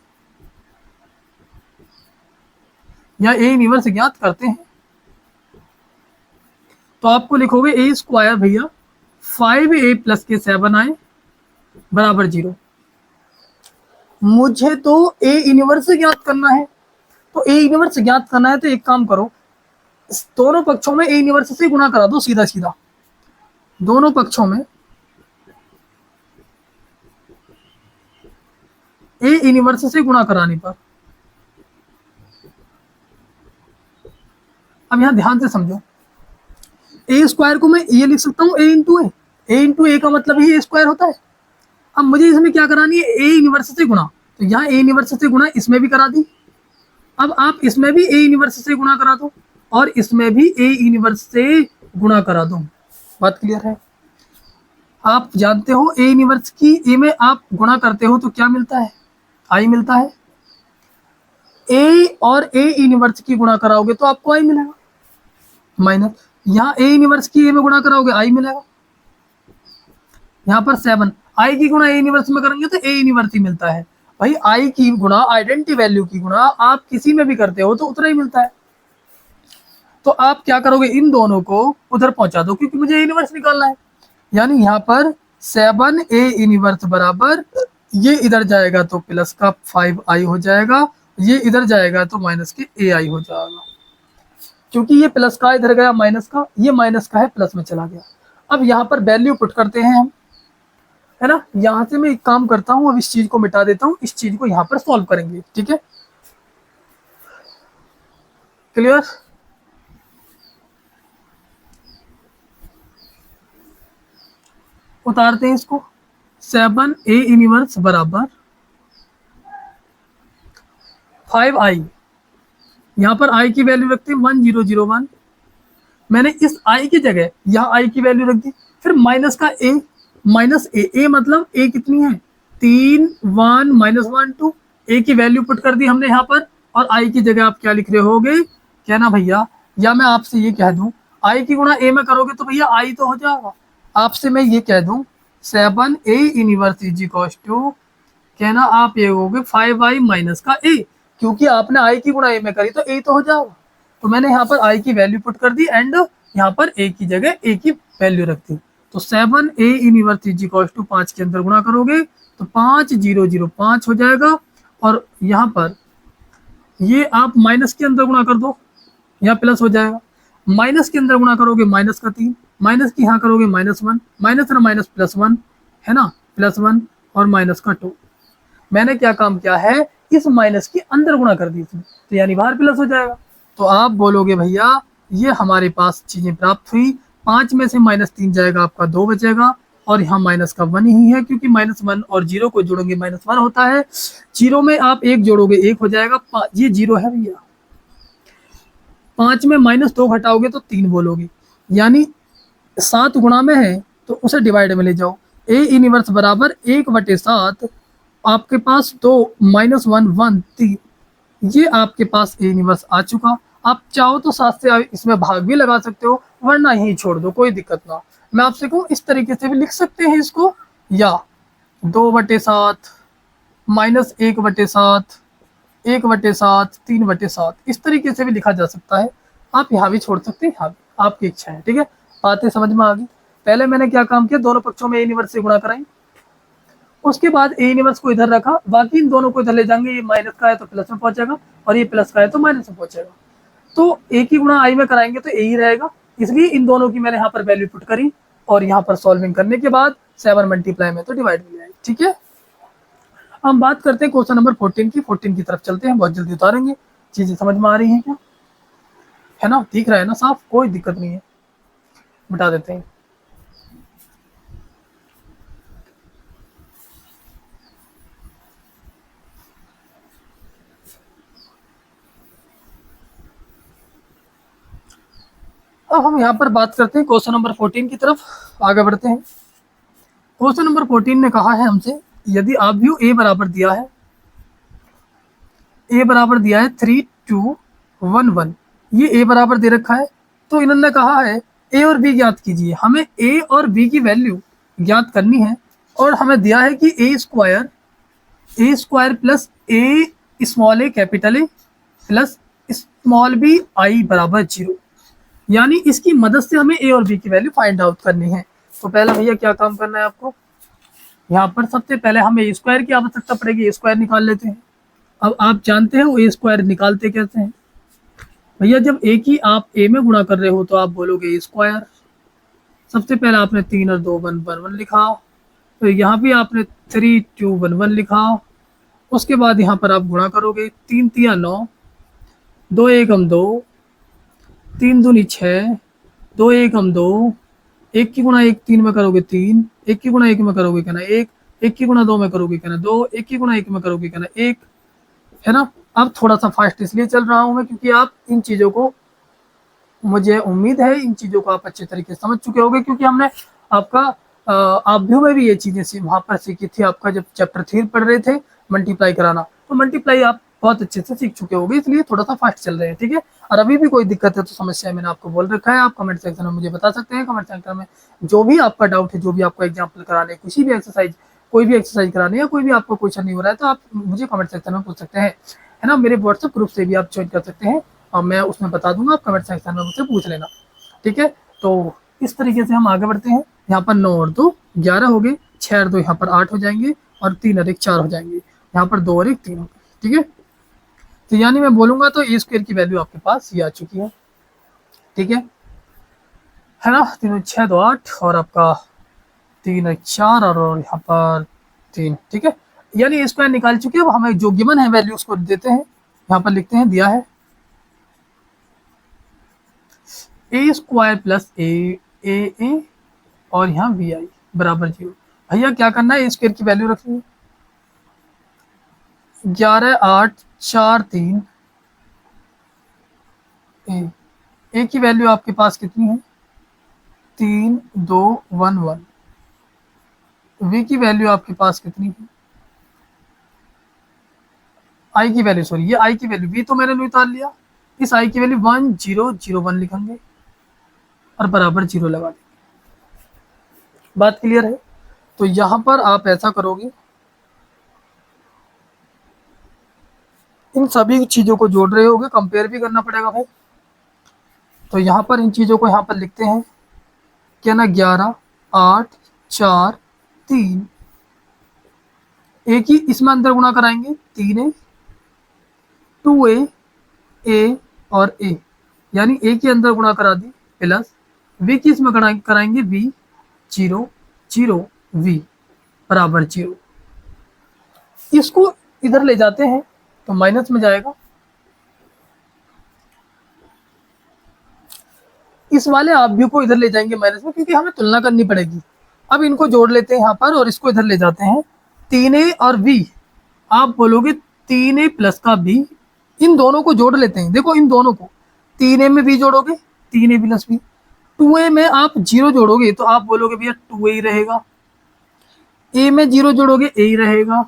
या ए इनवर्स ज्ञात करते हैं तो आपको लिखोगे ए स्क्वायर भैया 5a प्लस के 7i बराबर 0। मुझे तो ए इनवर्स ज्ञात करना है, तो ए इनवर्स ज्ञात करना है तो एक काम करो, दोनों पक्षों में ए इनवर्स से गुणा करा दो सीधा सीधा। दोनों पक्षों में ए इनवर्स से गुणा कराने पर, अब यहां ध्यान से समझो, ए स्क्वायर को मैं ये लिख सकता हूं ए इंटू ए। ए इंटू ए का मतलब ही ए स्क्वायर होता है। अब मुझे इसमें क्या करानी है, ए इनवर्स से गुणा, तो यहाँ ए इनवर्स से गुणा इसमें भी करा दी। अब आप इसमें भी ए इनवर्स से गुणा करा दो और इसमें भी ए इनवर्स से गुणा करा दो। बात क्लियर है? आप जानते हो ए इनवर्स की ए में आप गुणा करते हो तो क्या मिलता है, आई मिलता है। ए और ए इनवर्स की गुणा कराओगे तो आपको आई मिलेगा माइनस, यहाँ ए इनवर्स की ए में गुणा कराओगे आई मिलेगा। यहाँ पर 7 आई की गुणा ए इनवर्स में करेंगे तो ए इनवर्स ही मिलता है। भाई आई की गुणा आइडेंटिटी वैल्यू की गुणा आप किसी में भी करते हो तो उतना ही मिलता है। तो आप क्या करोगे, इन दोनों को उधर पहुंचा दो क्योंकि मुझे ए इनवर्स निकालना है। यानी यहाँ पर 7a इनवर्स बराबर, ये इधर जाएगा तो प्लस का 5i हो जाएगा, ये इधर जाएगा तो माइनस के ai हो जाएगा। क्योंकि ये प्लस का इधर गया माइनस का, ये माइनस का है प्लस में चला गया। अब यहाँ पर वैल्यू पुट करते हैं हम, है ना। यहाँ से मैं एक काम करता हूँ, अब इस चीज को मिटा देता हूँ, इस चीज को यहाँ पर सॉल्व करेंगे। ठीक है, क्लियर। उतारते हैं इसको, 7a इनवर्स बराबर 5i, यहाँ पर i की वैल्यू रखते हैं 1001। मैंने इस i की जगह यहाँ i की वैल्यू रख दी, फिर माइनस का a, माइनस ए मतलब a कितनी है 3 1 -1 2, a की वैल्यू पुट कर दी हमने यहाँ पर। और i की जगह आप क्या लिख रहे होगे, क्या ना भैया, या मैं आपसे ये कह दूं i की गुणा a में करोगे तो भैया i तो हो जाएगा। आपसे मैं ये कह दूं 7a inverse is equals to, कहना आप ये होगे 5i माइनस का a, क्योंकि आपने i की गुणा a में करी तो a तो हो जाएगा। तो मैंने यहाँ पर i की वैल्यू पुट कर दी एंड यहाँ पर a की जगह a की वैल्यू रख दी। तो 7a inverse is equals to 5 के अंदर गुणा करोगे तो 5 0 0 5 हो जाएगा। और यहाँ पर ये आप माइनस के अंदर गुणा कर दो, यहाँ प्लस हो जाएगा। माइनस के अंदर गुणा करोगे माइनस का 3, माइनस की यहाँ करोगे -1, माइनस और माइनस +1 है ना, +1 और माइनस का 2। मैंने क्या काम किया है, इस माइनस के अंदर गुणा कर दी इसमें, तो यानी बाहर प्लस हो जाएगा। तो आप बोलोगे भैया ये हमारे पास चीजें प्राप्त हुई। 5 में से -3 जाएगा, आपका 2 बचेगा, और यहाँ माइनस का 1 ही है क्योंकि -1 और 0 को जोड़ोगे -1 होता है। 0 में आप 1 जोड़ोगे 1 हो जाएगा, ये 0 है भैया। 5 में -2 घटाओगे तो 3 बोलोगे, यानी 7 गुणा में है तो उसे डिवाइड में ले जाओ। ए इनवर्स बराबर 1/7 आपके पास 2 -1 1 3, ये आपके पास ए इनवर्स आ चुका। आप चाहो तो साथ से इसमें भाग भी लगा सकते हो, वरना यही छोड़ दो, कोई दिक्कत ना। मैं आपसे कहूँ इस तरीके से भी लिख सकते हैं इसको, या 2/7 -1/7 1/7 3/7 इस तरीके से भी लिखा जा सकता है। आप यहाँ भी छोड़ सकते हैं, यहाँ भी, आपकी इच्छा है। ठीक है, बातें समझ में आ गई। पहले मैंने क्या काम किया, दोनों पक्षों में ए इनवर्स से गुणा कराई, उसके बाद ए इनवर्स को इधर रखा, बाकी इन दोनों को इधर ले जाएंगे। ये माइनस का है तो प्लस में पहुंचेगा, और ये प्लस का है तो माइनस में पहुंचेगा। तो ए की गुणा आई में कराएंगे तो ए ही रहेगा, इसलिए इन दोनों की मैंने यहाँ पर वैल्यू पुट करी, और यहाँ पर सॉल्विंग करने के बाद 7 मल्टीप्लाई में तो डिवाइड मिल जाएगी। ठीक है, हम बात करते हैं क्वेश्चन नंबर 14 की। 14 की तरफ चलते हैं, बहुत जल्दी उतारेंगे। चीजें समझ में आ रही हैं क्या? है ना, दिख रहा है ना साफ, कोई दिक्कत नहीं है, बता देते हैं। अब हम यहाँ पर बात करते हैं क्वेश्चन नंबर 14 की तरफ, आगे बढ़ते हैं। क्वेश्चन नंबर 14 ने कहा है हमसे, यदि आप व्यू ए बराबर दिया है, ए बराबर दिया है 3 2 1 1, ये ए बराबर दे रखा है, तो इन्होंने कहा है ए और बी ज्ञात कीजिए। हमें ए और बी की वैल्यू ज्ञात करनी है, और हमें दिया है कि A square plus A small A capital A plus small B I बराबर 0, यानी इसकी मदद से हमें ए और बी की वैल्यू फाइंड आउट करनी है। तो पहले भैया क्या काम करना है आपको, यहाँ पर सबसे पहले हमें ए स्क्वायर की आवश्यकता पड़ेगी, ए स्क्वायर निकाल लेते हैं। अब आप जानते हैं वो ए स्क्वायर निकालते कैसे हैं भैया, जब ए की आप ए में गुणा कर रहे हो तो आप बोलोगे ए स्क्वायर। सबसे पहले आपने 3 और 2 1 1 1 लिखा, तो यहाँ भी आपने 3 2 1 1 लिखा। उसके बाद यहाँ पर आप गुणा करोगे, 3 3 9, 2 1 2, 3 दूनी 6, 2 1 2, 1 की गुणा 1 3 में करोगे 3, 1 की गुणा 1 में करोगे कहना 1, 1 की गुणा 2 में करोगे कहना 2, 1 की गुणा 1 में करोगे कहना 1, है ना। अब थोड़ा सा फास्ट इसलिए चल रहा हूँ मैं, क्योंकि आप इन चीज़ों को, मुझे उम्मीद है इन चीज़ों को आप अच्छे तरीके से समझ चुके होंगे, क्योंकि हमने आपका आभ्यू में भी ये चीज़ें वहाँ पर सीखी थी। आपका जब चैप्टर 3 पढ़ रहे थे मल्टीप्लाई कराना, तो मल्टीप्लाई आप बहुत अच्छे से सीख चुके होंगे, इसलिए थोड़ा सा फास्ट चल रहे हैं। ठीक है, और अभी भी कोई दिक्कत है तो समस्या मैंने आपको बोल रखा है, आप कमेंट सेक्शन में मुझे बता सकते हैं। कमेंट सेक्शन में जो भी आपका डाउट है, जो भी आपको एग्जाम्पल कराने, किसी भी एक्सरसाइज, कोई भी एक्सरसाइज कराने, या कोई भी आपको क्वेश्चन नहीं हो रहा है, तो आप मुझे कमेंट सेक्शन में पूछ सकते हैं, है ना। मेरे व्हाट्सएप ग्रुप से भी आप ज्वाइन कर सकते हैं, और मैं उसमें बता दूंगा, आप कमेंट सेक्शन में मुझसे पूछ लेना। ठीक है, तो इस तरीके से हम आगे बढ़ते हैं। यहाँ पर 9 और 2 11 हो गए, 6 और 2 यहाँ पर 8 हो जाएंगे, और 3 और 1 4 हो जाएंगे, यहाँ पर 2 और 1 3 हो गए। ठीक है, तो यानी मैं बोलूंगा तो ए स्क्वायर की वैल्यू आपके पास ये आ चुकी है। ठीक है ना, 3 6 2 8, और आपका 3 1 4, और यहाँ पर 3। ठीक है, यानी ए स्क्वायर निकाल चुके हैं। अब हमें जो गिवन है वैल्यू उसको देते हैं, यहाँ पर लिखते हैं, दिया है ए स्क्वायर प्लस ए और यहाँ वी आई बराबर 0। भैया क्या करना है, ए स्क्वायर की वैल्यू रखनी है, 11 8 4 3, ए की वैल्यू आपके पास कितनी है, 3 2 1 1। वी की वैल्यू आपके पास कितनी है, आई की वैल्यू, सॉरी ये आई की वैल्यू, वी तो मैंने नहीं उतार लिया, इस आई की वैल्यू 1 0 0 1 लिखेंगे, और बराबर 0 लगा देंगे। बात क्लियर है? तो यहाँ पर आप ऐसा करोगे, इन सभी चीज़ों को जोड़ रहे होगे, कंपेयर भी करना पड़ेगा भाई। तो यहाँ पर इन चीज़ों को यहाँ पर लिखते हैं, क्या ना, 11 8 4 3, एक ही इसमें अंदर गुणा कराएंगे, 3a 2a a और a, यानी a के अंदर गुणा करा दी, प्लस v की इसमें कराएंगे v 0 0 v बराबर 0। इसको इधर ले जाते हैं तो माइनस में जाएगा, इस वाले आप व्यू को इधर ले जाएंगे माइनस में, क्योंकि हमें तुलना करनी पड़ेगी। अब इनको जोड़ लेते हैं यहाँ पर, और इसको इधर ले जाते हैं, 3a और v, आप बोलोगे 3a प्लस का v, इन दोनों को जोड़ लेते हैं। देखो इन दोनों को, 3a में v जोड़ोगे 3a plus v, 2a में आप 0 जोड़ोगे तो आप बोलोगे भैया 2a ही रहेगा, a में 0 जोड़ोगे a ही रहेगा,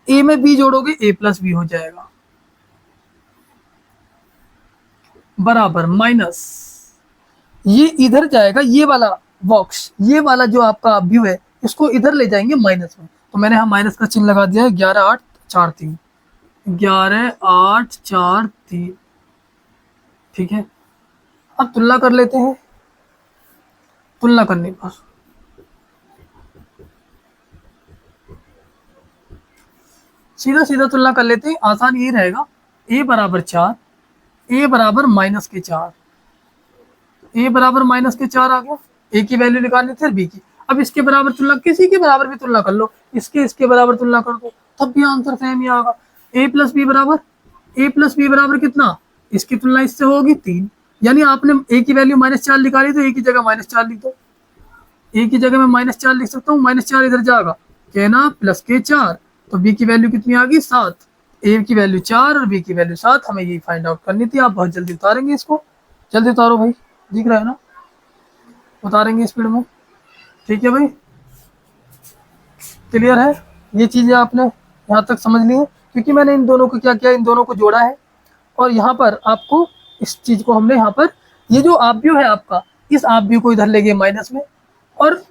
ए में बी जोड़ोगे ए प्लस बी हो जाएगा, बराबर माइनस, ये इधर जाएगा, ये वाला बॉक्स, ये वाला जो आपका व्यू है इसको इधर ले जाएंगे माइनस में, तो मैंने यहाँ माइनस का चिन्ह लगा दिया है। 11 8 4 3, 11 8 4 3, ठीक है। अब तुलना कर लेते हैं। तुलना करने पर सीधा सीधा तुलना कर लेते हैं, आसान ये रहेगा। ए बराबर 4, ए बराबर -4, ए बराबर -4 आ गया। ए की वैल्यू निकालनी थी बी की। अब इसके बराबर तुलना, किसी के बराबर भी तुलना कर लो, इसके बराबर तुलना कर दो, तब भी आंसर सेम ही आएगा। ए प्लस बी बराबर कितना, इसकी तुलना इससे होगी 3, यानी आपने ए की वैल्यू -4 निकाली तो ए की जगह -4 लिख दो। ए की जगह मैं -4 लिख सकता हूँ, -4 इधर जाएगा, कहना प्लस के 4, तो बी की वैल्यू कितनी आ गई 7। ए की वैल्यू 4 और बी की वैल्यू 7, हमें ये फाइंड आउट करनी थी। आप बहुत जल्दी उतारेंगे इसको, जल्दी उतारो भाई, दिख रहा है ना, उतारेंगे स्पीड में, ठीक है भाई, क्लियर है। ये चीज़ें आपने यहाँ तक समझ ली है, क्योंकि मैंने इन दोनों को क्या किया, इन दोनों को जोड़ा है, और यहाँ पर आपको इस चीज़ को हमने यहाँ पर, ये जो आप व्यू है आपका, इस आप व्यू को इधर ले गए माइनस में, और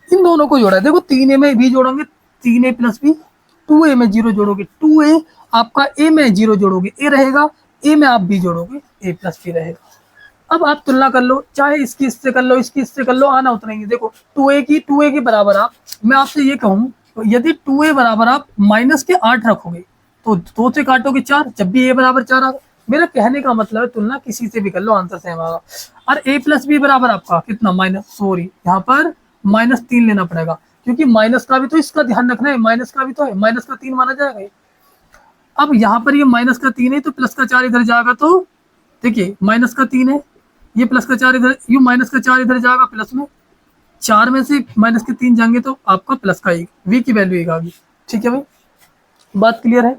इन दोनों को जोड़ा है। देखो 3a में B जोड़ोगे 3a plus B, 2a में 0 जोड़ोगे 2a, आपका a में 0 जोड़ोगे a रहेगा, a में आप b जोड़ोगे a प्लस बी रहेगा। अब आप तुलना कर लो, चाहे इसकी इससे कर लो, इसकी इससे कर लो, आना उतना ही। देखो 2a की बराबर आप, मैं आपसे ये कहूँ, तो यदि 2a बराबर आप -8 रखोगे तो 2 से काटोगे 4, जब भी a बराबर 4 आएगा। मेरा कहने का मतलब है तुलना किसी से भी कर लो, आंसर सेम आएगा। और a प्लस बी बराबर आपका कितना, यहाँ पर -3 लेना पड़ेगा, क्योंकि माइनस का भी तो इसका ध्यान रखना है, माइनस का भी तो है, माइनस का 3 माना जाएगा। अब यहाँ पर ये माइनस का 3 है तो प्लस का 4 इधर जाएगा, तो देखिए माइनस का 3 है, ये प्लस का 4 इधर, यू माइनस का 4 इधर जाएगा प्लस में, 4 में से माइनस के 3 जाएंगे तो आपका प्लस का 1, वी की वैल्यू 1 आ गई। ठीक है भाई, बात क्लियर है,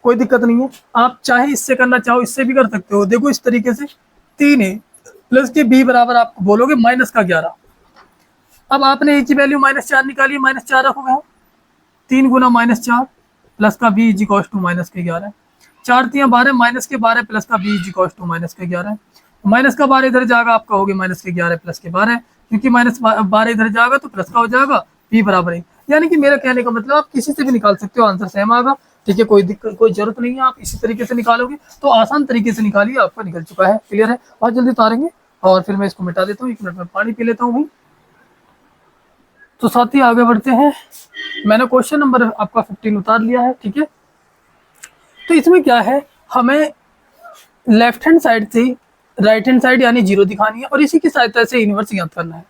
कोई दिक्कत नहीं है। आप चाहे इससे करना चाहो इससे भी कर सकते हो। देखो इस तरीके से 3 है प्लस के बी बराबर आप बोलोगे -11। अब आपने ए की वैल्यू -4 निकाली, -4 रखोगे, 3 गुना -4 प्लस का B is equal to -11, 4 3 12, -12 plus का B is equal to -11, minus का 12 इधर जाएगा, आपका हो गया -11 प्लस के 12, क्योंकि -12 इधर जाएगा तो प्लस का हो जाएगा, बी बराबर 1। यानी कि मेरा कहने का मतलब आप किसी से भी निकाल सकते हो, आंसर सेम आएगा। ठीक है, कोई दिक्कत, कोई जरूरत नहीं है आप इसी तरीके से निकालोगे तो आसान तरीके से निकालिए, आपका निकल चुका है, क्लियर है। बहुत जल्दी उतारेंगे और फिर मैं इसको मिटा देता हूँ, 1 मिनट में पानी पी लेता हूँ भाई। तो साथ ही आगे बढ़ते हैं, मैंने क्वेश्चन नंबर आपका 15 उतार लिया है, ठीक है। तो इसमें क्या है, हमें लेफ्ट हैंड साइड से राइट हैंड साइड यानी 0 दिखानी है और इसी की सहायता से इनवर्स ज्ञात करना है।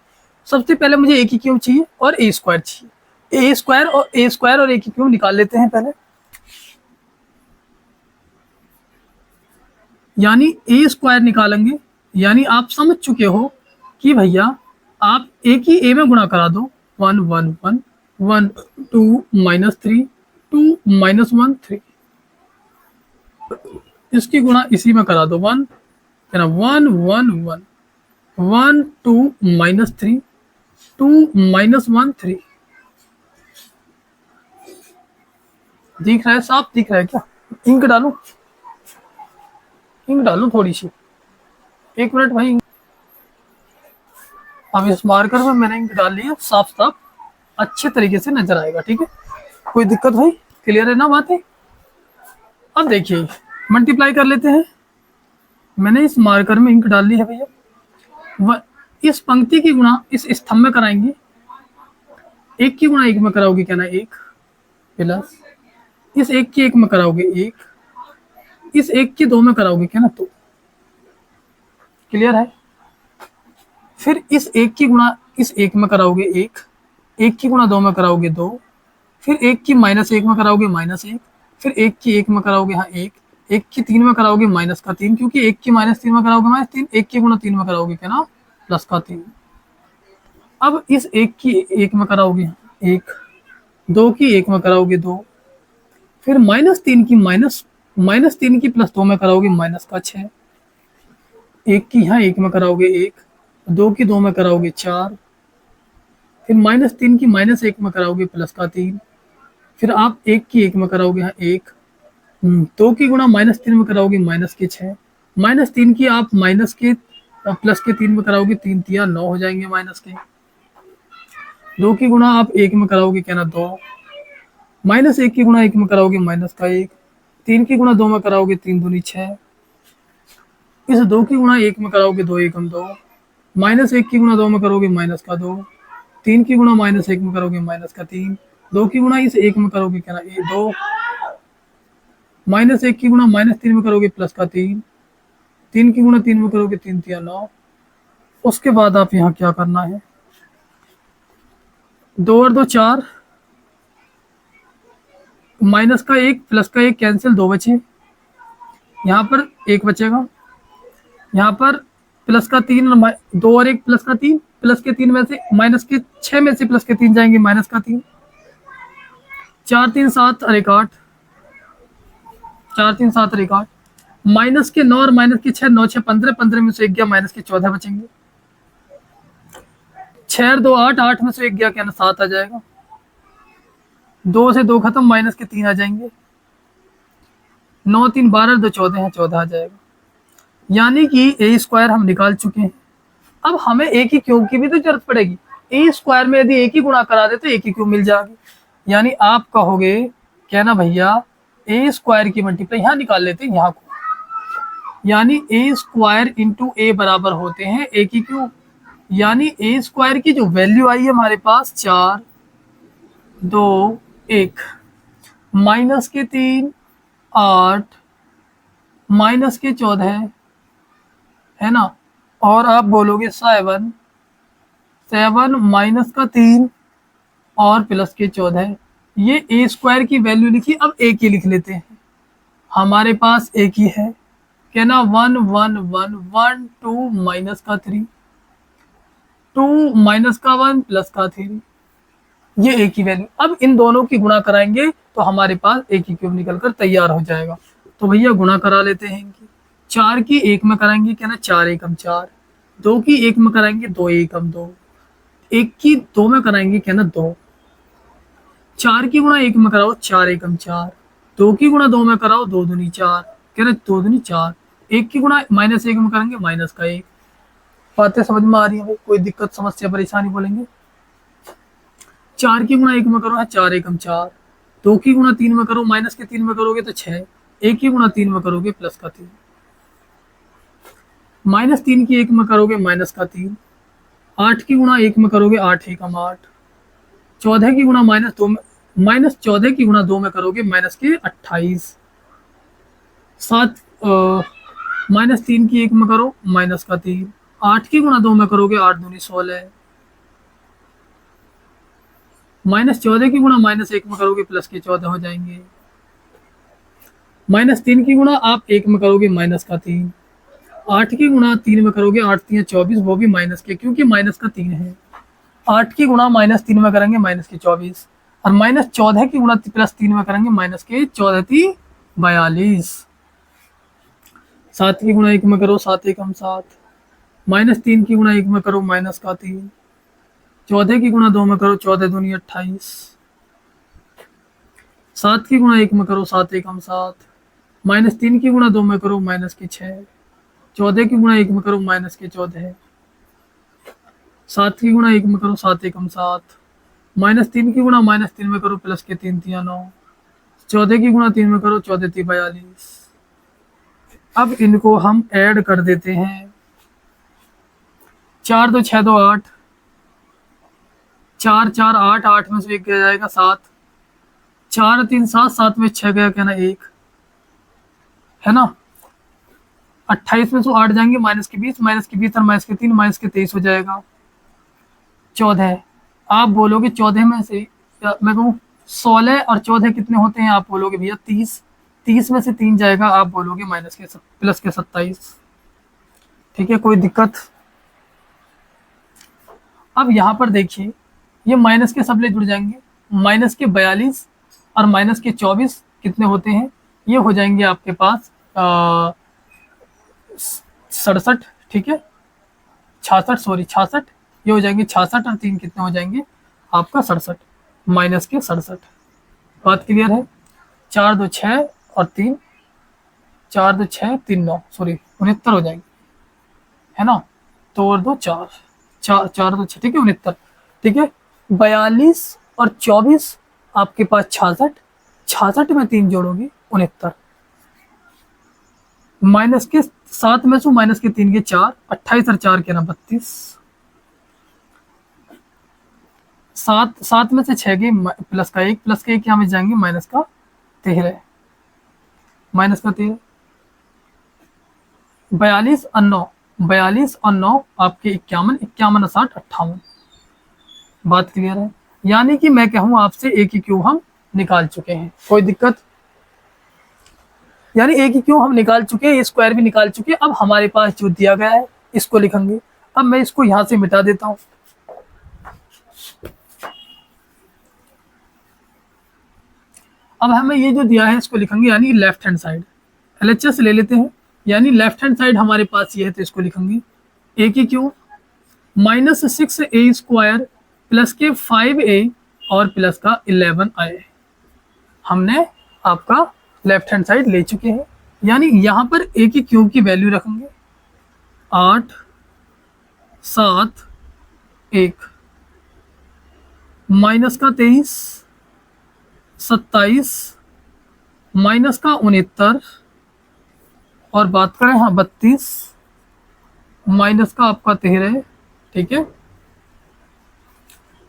सबसे पहले मुझे ए की क्यूब चाहिए और ए स्क्वायर चाहिए, ए स्क्वायर और ए की क्यूब निकाल लेते हैं पहले। यानी ए स्क्वायर निकालेंगे, यानी आप समझ चुके हो कि भैया आप ए की ए में गुणा करा दो, 1 1 1 1 2 -3 2 -1 3, इसकी गुणा इसी में करा दो, 1 1 1 1 1 2 -3 2 -1 3। दिख रहा है, साफ दिख रहा है क्या? इंक डालूं थोड़ी सी, 1 मिनट भाई। अब इस मार्कर में मैंने इंक डाल लिया, साफ साफ अच्छे तरीके से नजर आएगा, ठीक है, कोई दिक्कत भाई, क्लियर है ना बातें। अब देखिए मल्टीप्लाई कर लेते हैं, मैंने इस मार्कर में इंक डाल ली है भैया। इस पंक्ति की गुणा इस स्तंभ में कराएंगे, 1 की गुणा 1 में कराओगे क्या ना 1 प्लस इस 1 की 1 में कराओगे 1, इस 1 की 2 में कराओगे क्या ना 2, क्लियर है। फिर इस 1 की गुणा इस 1 में कराओगे 1, 1 की गुणा 2 में कराओगे 2, फिर 1 की -1 में कराओगे -1, फिर 1 की 1 में कराओगे हाँ 1, 1 की 3 में कराओगे -3, क्योंकि 1 की -3 में कराओगे -3, 1 की गुणा 3 में कराओगे क्या ना +3। अब इस 1 की 1 में कराओगे 1, 2 की 1 में कराओगे 2, फिर -3 की +2 में कराओगे -6, 1 की यहाँ 1 में कराओगे 1, 2 की 2 में कराओगे 4, फिर -3 की -1 में कराओगे +3, फिर आप 1 की 1 में कराओगे, हाँ 1, 2 की गुणा -3 में कराओगे -6, -3 की आप माइनस के प्लस के 3 में कराओगे, 3 तिया 9 हो जाएंगे माइनस के। 2 की गुणा आप 1 में कराओगे क्या ना 2, -1 की गुणा 1 में कराओगे -1, 3 की गुणा 2 में कराओगे 3 दूनी 6, इस 2 की गुणा 1 में कराओगे 2 एकम 2, -1 की गुणा 2 में करोगे -2, 3 की गुणा -1 में करोगे -3, 2 की गुणा इस 1 में करोगे क्या ना 2, -1 की गुणा -3 में करोगे +3, 3 की गुणा 3 में करोगे 3 तिया 9। उसके बाद आप यहाँ क्या करना है, 2 और 2 4, माइनस का 1 प्लस का 1 कैंसिल, 2 बचे, यहाँ पर 1 बचेगा, यहाँ पर प्लस का 3 और 2 और 1 प्लस का 3, प्लस के 3 में से माइनस के 6 में से प्लस के 3 जाएंगे, माइनस का 3, 4 3 7 और 1 8, 4 3 7 और 1 8, माइनस के 9 और माइनस के 6, 9 6 15, 15 में से 1 गया, माइनस के 14 बचेंगे, 6 और 2 8, 8 में से 1 गया क्या ना 7 आ जाएगा, 2 से 2 खत्म, माइनस के 3 आ जाएंगे, 9 3 12, 2 14 है, 14 आ जाएगा। यानी कि ए स्क्वायर हम निकाल चुके हैं। अब हमें ए की क्यूब की भी तो जरूरत पड़ेगी। ए स्क्वायर में यदि ए की गुणा करा दे तो ए की क्यूब मिल जाएगी। यानी आप कहोगे क्या ना भैया, ए स्क्वायर की मल्टीप्लाई यहाँ निकाल लेते हैं यहाँ को, यानी ए स्क्वायर इंटू ए बराबर होते हैं ए की क्यूब। यानी ए स्क्वायर की जो वैल्यू आई है हमारे पास 4 2 1, माइनस के 3 8, माइनस के 14 है ना, और आप बोलोगे 7 7 माइनस का 3 और प्लस के 14, ये ए स्क्वायर की वैल्यू लिखी। अब ए की लिख लेते हैं, हमारे पास ए की है क्या ना 1 1 1 1 2 माइनस का 3, 2 माइनस का 1 प्लस का 3, ये ए की वैल्यू। अब इन दोनों की गुणा कराएंगे तो हमारे पास ए की क्यूब निकल कर तैयार हो जाएगा। तो भैया गुणा करा लेते हैं इनकी। 4 की 1 में कराएंगे क्या ना 4 एकम 4, 2 की 1 में कराएंगे 2 एकम 2, 1 की 2 में कराएंगे क्या ना 2, 4 की गुणा 1 में कराओ 4 एकम 4, 2 की गुणा 2 में कराओ 2 दूनी 4, क्या ना 2 दूनी 4, 1 की गुणा -1 में करेंगे माइनस का 1। बातें समझ में आ रही है भाई? कोई दिक्कत समस्या परेशानी बोलेंगे? 4 की गुणा 1 में करो है 4 एकम 4, 2 की गुणा 3 में करो माइनस के 3 में करोगे तो 6, 1 की गुणा 3 में करोगे प्लस का 3, -3 की 1 में करोगे माइनस का 3, 8 की गुणा 1 में करोगे 8 एकम 8, 14 की गुणा -14 की गुणा 2 में करोगे माइनस के 28, 7 -3 की 1 में करो माइनस का 3, 8 की गुणा 2 में करोगे 8 दूनी 16, -14 की गुणा -1 में करोगे प्लस के 14 हो जाएंगे, -3 की गुणा आप 1 में करोगे माइनस का 3, 8 की गुणा 3 में करोगे 8 3 24, वो भी माइनस के, क्योंकि माइनस का 3 है। 8 की गुणा -3 में करेंगे माइनस के 24, और -14 की गुणा +3 में करेंगे माइनस के 14 3 42, 7 की गुणा 1 में करो 7 एकम 7, -3 की गुणा 1 में करो माइनस का 3, 14 की गुणा 2 में करो 14 दूनी 28, 7 की गुणा 1 में करो 7 एकम 7, -3 की गुणा 2 में करो माइनस के 6, 14 की गुणा 1 में करो माइनस के 14, 7 की गुणा 1 में करो 7 एकम 7, -3 की गुणा -3 में करो प्लस के 3 तिया 9, 14 की गुणा 3 में करो 14 3 42। अब इनको हम ऐड कर देते हैं। 4 2 6 2 8, 4 4 8, 8 में से 1 गया जाएगा 7, 4 3 7, 7 में 6 गया क्या ना 1, है ना। 28 में से 8 जाएंगे माइनस के 20, माइनस के 20 और माइनस के 3, माइनस के 23 हो जाएगा 14। आप बोलोगे 14 में से, मैं कहूँ 16 और 14 कितने होते हैं? आप बोलोगे भैया 30, 30 में से 3 जाएगा, आप बोलोगे माइनस के प्लस के 27। ठीक है, कोई दिक्कत? अब यहाँ पर देखिए, ये माइनस के सबले जुड़ जाएंगे, माइनस के 42 और माइनस के 24 कितने होते हैं? ये हो जाएंगे आपके पास 67, ठीक है 66, सॉरी 66, ये हो जाएंगे 66 और 3 कितने हो जाएंगे आपका 67, माइनस के 67। बात क्लियर है? 4 2 6 और 3, 4 2 6 3 9, सॉरी 69 हो जाएगी, है ना? तो और 2 4, 4 2 6, ठीक है, 69, ठीक है। 42 और 24 आपके पास 66, 66 में 3 जोड़ोगे 69, माइनस के 7 में से माइनस के 3 के 4, 28 और 4 के ना 32, 7 में से 6 के प्लस का 1, प्लस के 1 यहाँ में जाएंगे माइनस का 13, माइनस का 13, 42 और 9, 42 और 9 आपके 51, 51 और 60 58। बात क्लियर है? यानी कि मैं कहूँ आपसे ए की क्यू हम निकाल चुके हैं, कोई दिक्कत? यानी ए की क्यू हम निकाल चुके हैं, स्क्वायर भी निकाल चुके हैं। अब हमारे पास जो दिया गया है इसको लिखेंगे। अब मैं इसको यहां से मिटा देता हूं। अब हमें ये जो दिया है इसको लिखेंगे, यानी लेफ्ट हैंड साइड एलएचएस ले लेते हैं, यानी लेफ्ट हैंड साइड हमारे पास ये है, तो इसको लिखेंगे ए की क्यू -6a² प्लस के 5a और प्लस का 11a। हमने आपका लेफ्ट हैंड साइड ले चुके हैं, यानी यहां पर ए की क्यू की वैल्यू रखेंगे 8 7 1, माइनस का 23 27, माइनस का 69 और बात करें हाँ 32, माइनस का आपका 13, ठीक है,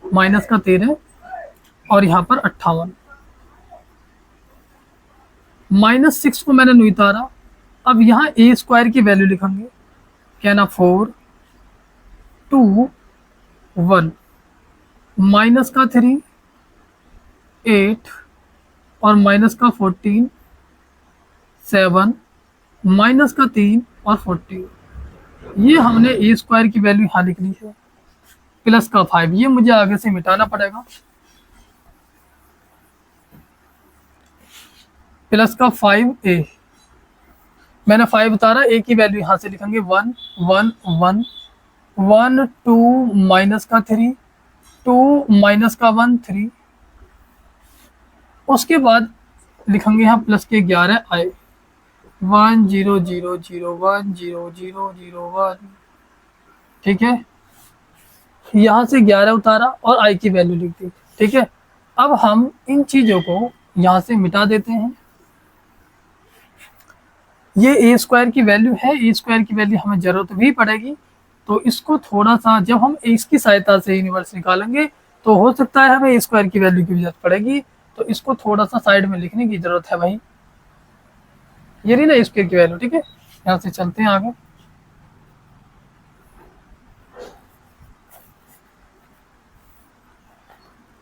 माइनस का 13 और यहाँ पर 58, -6 को मैंने नहीं उतारा। अब यहाँ ए स्क्वायर की वैल्यू लिखेंगे, क्या ना 4 2 1, माइनस का 3 8 और माइनस का 14 7, माइनस का 3 और 14। ये हमने ए स्क्वायर की वैल्यू यहाँ लिखनी है, प्लस का 5, ये मुझे आगे से मिटाना पड़ेगा, प्लस का 5a, मैंने 5 उतारा, ए की वैल्यू यहाँ से लिखेंगे 1 1 1 1 2, माइनस का 3 2, माइनस का 1 3, उसके बाद लिखेंगे यहाँ प्लस के 11 आए 1 0 0 0 1 0 0 0 1, ठीक है। यहाँ से 11 उतारा और आई की वैल्यू लिख दी, ठीक है। अब हम इन चीज़ों को यहाँ से मिटा देते हैं। ये ए स्क्वायर की वैल्यू है, ए स्क्वायर की वैल्यू हमें ज़रूरत भी पड़ेगी, तो इसको थोड़ा सा जब हम इसकी सहायता से यूनिवर्स निकालेंगे तो हो सकता है हमें ए स्क्वायर की वैल्यू की भी जरूरत पड़ेगी, तो इसको थोड़ा सा साइड में लिखने की ज़रूरत है भाई। ये रही ना ए स्क्वायर की वैल्यू, ठीक है। यहाँ से चलते हैं आगे।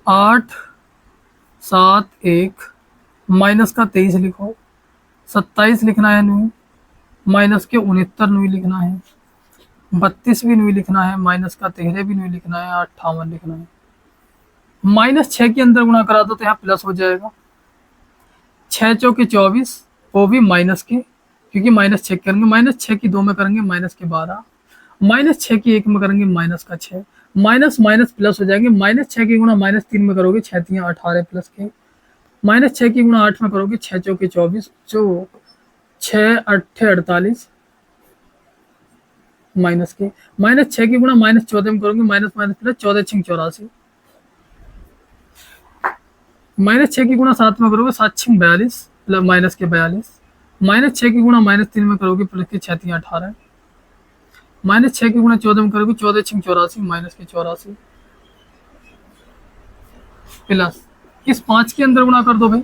आठ 7 1, माइनस का 23 लिखो, 27 लिखना है नूई, माइनस के 69 नूई लिखना है, 32 भी नूई लिखना है, माइनस का 13 भी नूई लिखना है, 58 लिखना है। -6 के अंदर गुणा करा दो तो यहाँ प्लस हो जाएगा, 6 चौके 24, वो भी माइनस के, क्योंकि -6 करेंगे, -6 की 2 में करेंगे -12, -6 की 1 में करेंगे -6, माइनस माइनस प्लस हो जाएंगे, -6 की गुणा -3 में करोगे 6 3 18 प्लस के, -6 की गुणा 8 में करोगे 6 चौके 24, जो 6 8 48 माइनस के, -6 की गुणा -14 में करोगे माइनस माइनस प्लस 14 6 84, -6 की गुणा 7 में करोगे 7 6 42 प्लस माइनस के 42, -6 की गुणा -3 में करोगे प्लस के 6 3 18, -6 की गुणा 14 में करोगे 14 6 84 माइनस के 84 प्लस इस 5 के अंदर गुणा कर दो भाई,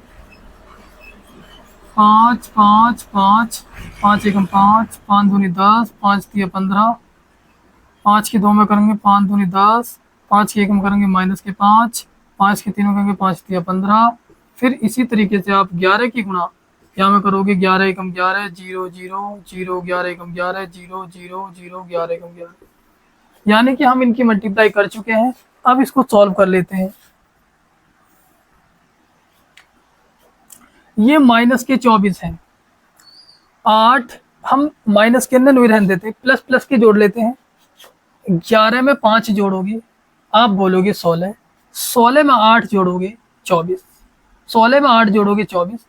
5 5 5 5 1 5 5 दूनी 10 5 3 15, 5 की 2 में करेंगे 5 दूनी 10, 5 की 1 में करेंगे माइनस के 5, 5 की 3 में करेंगे 5 3 15। फिर इसी तरीके से आप 11 की गुणा यहाँ में करोगे 11 एकम 11 0 0 0 11 एकम 11 0 0 0 11 एकम 11, यानी कि हम इनकी मल्टीप्लाई कर चुके हैं। अब इसको सॉल्व कर लेते हैं। ये माइनस के 24 हैं, 8 हम माइनस के अंदर नहीं रहने देते, प्लस प्लस के जोड़ लेते हैं। 11 में 5 जोड़ोगे आप बोलोगे 16, 16 में 8 जोड़ोगे 24, 16 में 8 जोड़ोगे 24,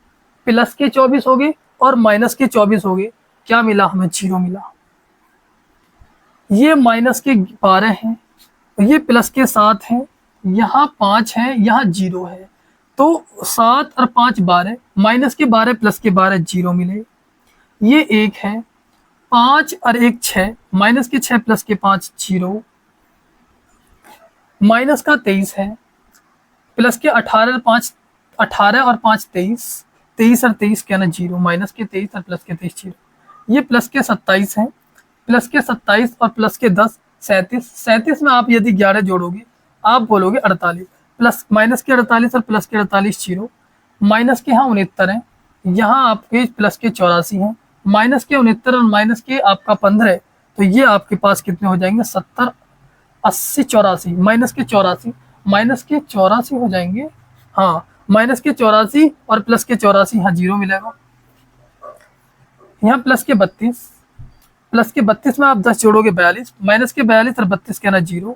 प्लस के 24 हो गए और माइनस के 24 हो गए, क्या मिला हमें? 0 मिला। ये माइनस के 12 हैं, ये प्लस के 7 हैं, यहाँ 5 है, यहाँ 0 है, तो 7 और 5 12, माइनस के 12 प्लस के 12 0 मिले। ये 1 है, 5 और 1 6, माइनस के 6 प्लस के 5 0, माइनस का 23 है, प्लस के 18 और 5 18 और 5 23, 23 और 23 क्या ना 0, माइनस के 23 और प्लस के 23 0। ये प्लस के 27 है, प्लस के 27 और प्लस के 10 37, 37 में आप यदि 11 जोड़ोगे आप बोलोगे 48, प्लस माइनस के 48 और प्लस के 48 0, माइनस के यहाँ 69 है, यहाँ आपके प्लस के 84 हैं, माइनस के 69 और माइनस के आपका 15, तो ये आपके पास कितने हो जाएंगे? 70 80 84, माइनस के 84 हो जाएंगे। हाँ, माइनस के 84 और प्लस के 84, हाँ 0 मिलेगा। यहाँ प्लस के 32, प्लस के 32 में आप 10 जोड़ोगे 42, माइनस के 42 और 32 क्या ना 0,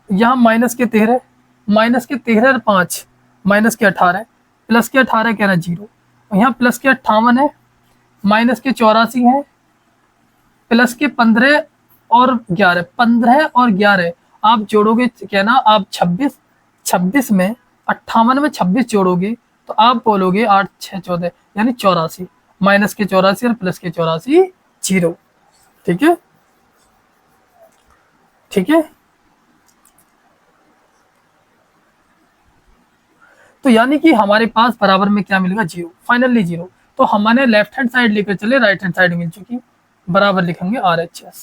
यहाँ माइनस के 13, माइनस के 13 और 5, माइनस के 18, प्लस के 18 क्या ना 0, यहाँ प्लस के 58 है, माइनस के 84 है, प्लस के 15 और 11, 15 और 11 आप जोड़ोगे क्या ना आप 26, 26 में 58 में 26 जोड़ोगे तो आप बोलोगे 8 6 14 यानी 84, माइनस के 84 और प्लस के 84 0। ठीक है, ठीक है। तो यानी कि हमारे पास बराबर में क्या मिलेगा? 0, फाइनली 0। तो हमने लेफ्ट हैंड साइड लेकर चले, राइट हैंड साइड मिल चुकी, बराबर लिखेंगे RHS।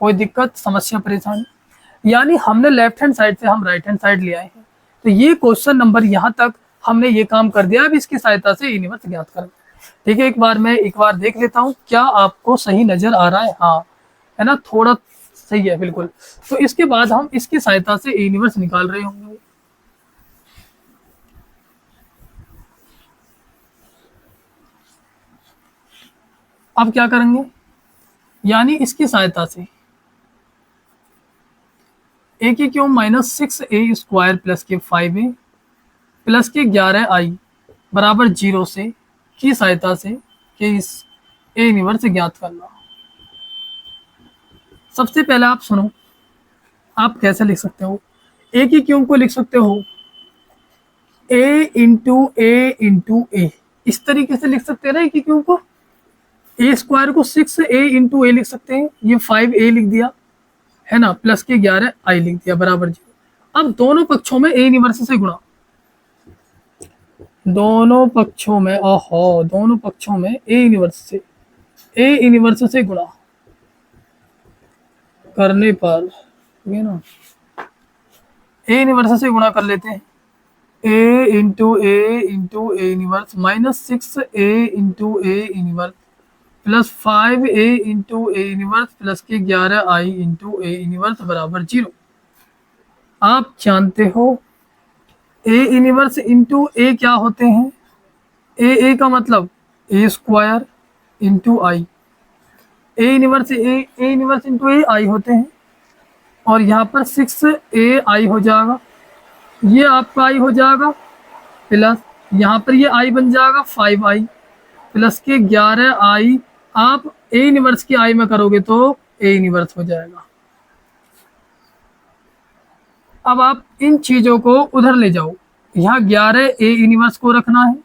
कोई दिक्कत, समस्या, परेशानी? यानी हमने लेफ्ट हैंड साइड से हम राइट हैंड साइड ले आए हैं। तो ये क्वेश्चन नंबर यहाँ तक हमने ये काम कर दिया। अब इसकी सहायता से इनवर्स ज्ञात करें। ठीक है, एक बार देख लेता हूँ क्या आपको सही नजर आ रहा है। हाँ, है ना, थोड़ा सही है, बिल्कुल। तो इसके बाद हम इसकी सहायता से इनवर्स निकाल रहे होंगे। अब क्या करेंगे, यानी इसकी सहायता से ए की क्यूब माइनस 6a² प्लस के 5a प्लस के 11i बराबर 0 से की सहायता से कि इस ए इनवर्स ज्ञात करना। सबसे पहले आप सुनो, आप कैसे लिख सकते हो? ए की क्यूब को लिख सकते हो a इस तरीके से लिख सकते हैं ना ए की क्यूब को। a² को 6a लिख सकते हैं, ये 5a लिख दिया, है ना, प्लस के 11i लिख दिया बराबर 0। अब दोनों पक्षों में ए इनवर्स से गुणा, दोनों पक्षों में ए इनवर्स से गुणा करने पर, ये ना, ए इनवर्स से गुणा कर लेते हैं। a into A inverse minus 6a into A inverse plus 5a into A inverse plus के 11i इंटू ए इनवर्स बराबर 0। आप जानते हो ए इनवर्स इंटू ए क्या होते हैं? ए का मतलब a² into I, A inverse into A I होते हैं, और यहाँ पर 6ai हो जाएगा, ये आपका आई हो जाएगा, प्लस यहाँ पर ये आई बन जाएगा 5i प्लस के 11i। आप ए इनवर्स की आई में करोगे तो ए इनवर्स हो जाएगा। अब आप इन चीजों को उधर ले जाओ, यहाँ 11 ए इनवर्स को रखना है।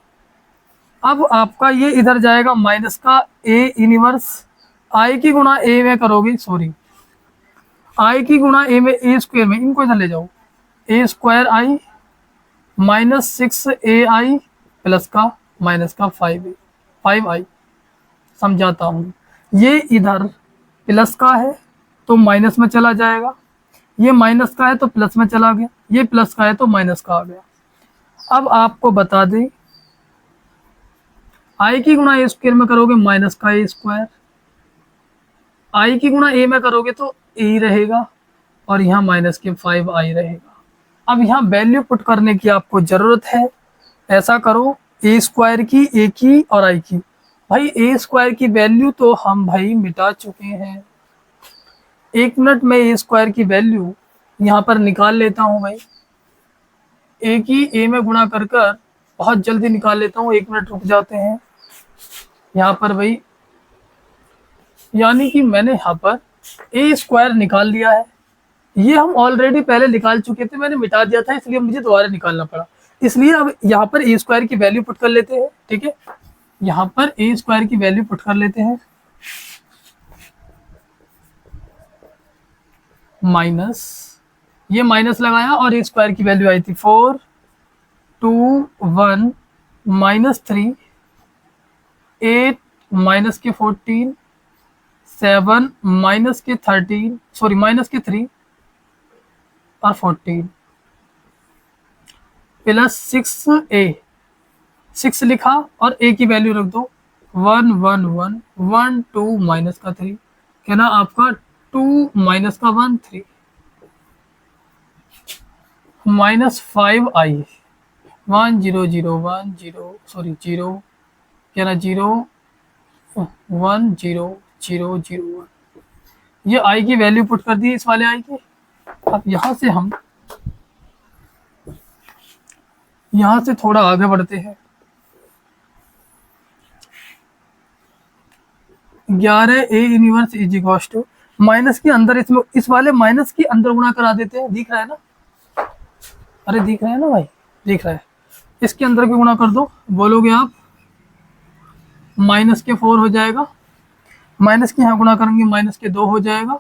अब आपका ये इधर जाएगा माइनस का ए इनवर्स, आई की गुणा ए में करोगे, सॉरी आई की गुणा ए में a² में, इनको इधर ले जाओ, a² आई माइनस 6ai प्लस का माइनस का 5i। समझाता हूँ, ये इधर प्लस का है तो माइनस में चला जाएगा, ये माइनस का है तो प्लस में चला गया, ये प्लस का है तो माइनस का आ गया। अब आपको बता दें, आई की गुणा a² में करोगे माइनस का a², आई की गुणा ए में करोगे तो ए रहेगा, और यहाँ माइनस के 5i रहेगा। अब यहाँ वैल्यू पुट करने की आपको जरूरत है। ऐसा करो, a² की, ए की और आई की। भाई a² की वैल्यू तो हम भाई मिटा चुके हैं। 1 मिनट में a² की वैल्यू यहाँ पर निकाल लेता हूँ भाई। ए की ए में गुणा कर बहुत जल्दी निकाल लेता हूँ, 1 मिनट रुक जाते हैं। यहाँ पर भाई यानी कि मैंने यहाँ पर ए स्क्वायर निकाल लिया है। ये हम ऑलरेडी पहले निकाल चुके थे, मैंने मिटा दिया था, इसलिए मुझे दोबारा निकालना पड़ा। इसलिए अब यहाँ पर ए स्क्वायर की वैल्यू पुट कर लेते हैं। ठीक है, यहाँ पर ए स्क्वायर की वैल्यू पुट कर लेते हैं, माइनस, ये माइनस लगाया और ए स्क्वायर की वैल्यू आई थी 4 2 1 -3 8 माइनस के 14 7 माइनस के 13 सॉरी माइनस के 3 और 14 प्लस 6 लिखा और ए की वैल्यू रख दो 1 1 1 1 2 माइनस का 3, कहना आपका 2 माइनस का 1 3 -5 आई 1 0 0 1 0 सॉरी 0 कहना 0 1 0 0 0 1, ये आई की वैल्यू पुट कर दी इस वाले आई की। अब यहाँ से हम यहाँ से थोड़ा आगे बढ़ते हैं। 11 A inverse is equals to minus के अंदर, इसमें इस वाले माइनस के अंदर गुणा करा देते हैं, दिख रहा है ना, अरे दिख रहा है ना भाई, दिख रहा है, इसके अंदर भी गुणा कर दो। बोलोगे आप माइनस के 4 हो जाएगा, माइनस के यहाँ गुणा करेंगे माइनस के 2 हो जाएगा,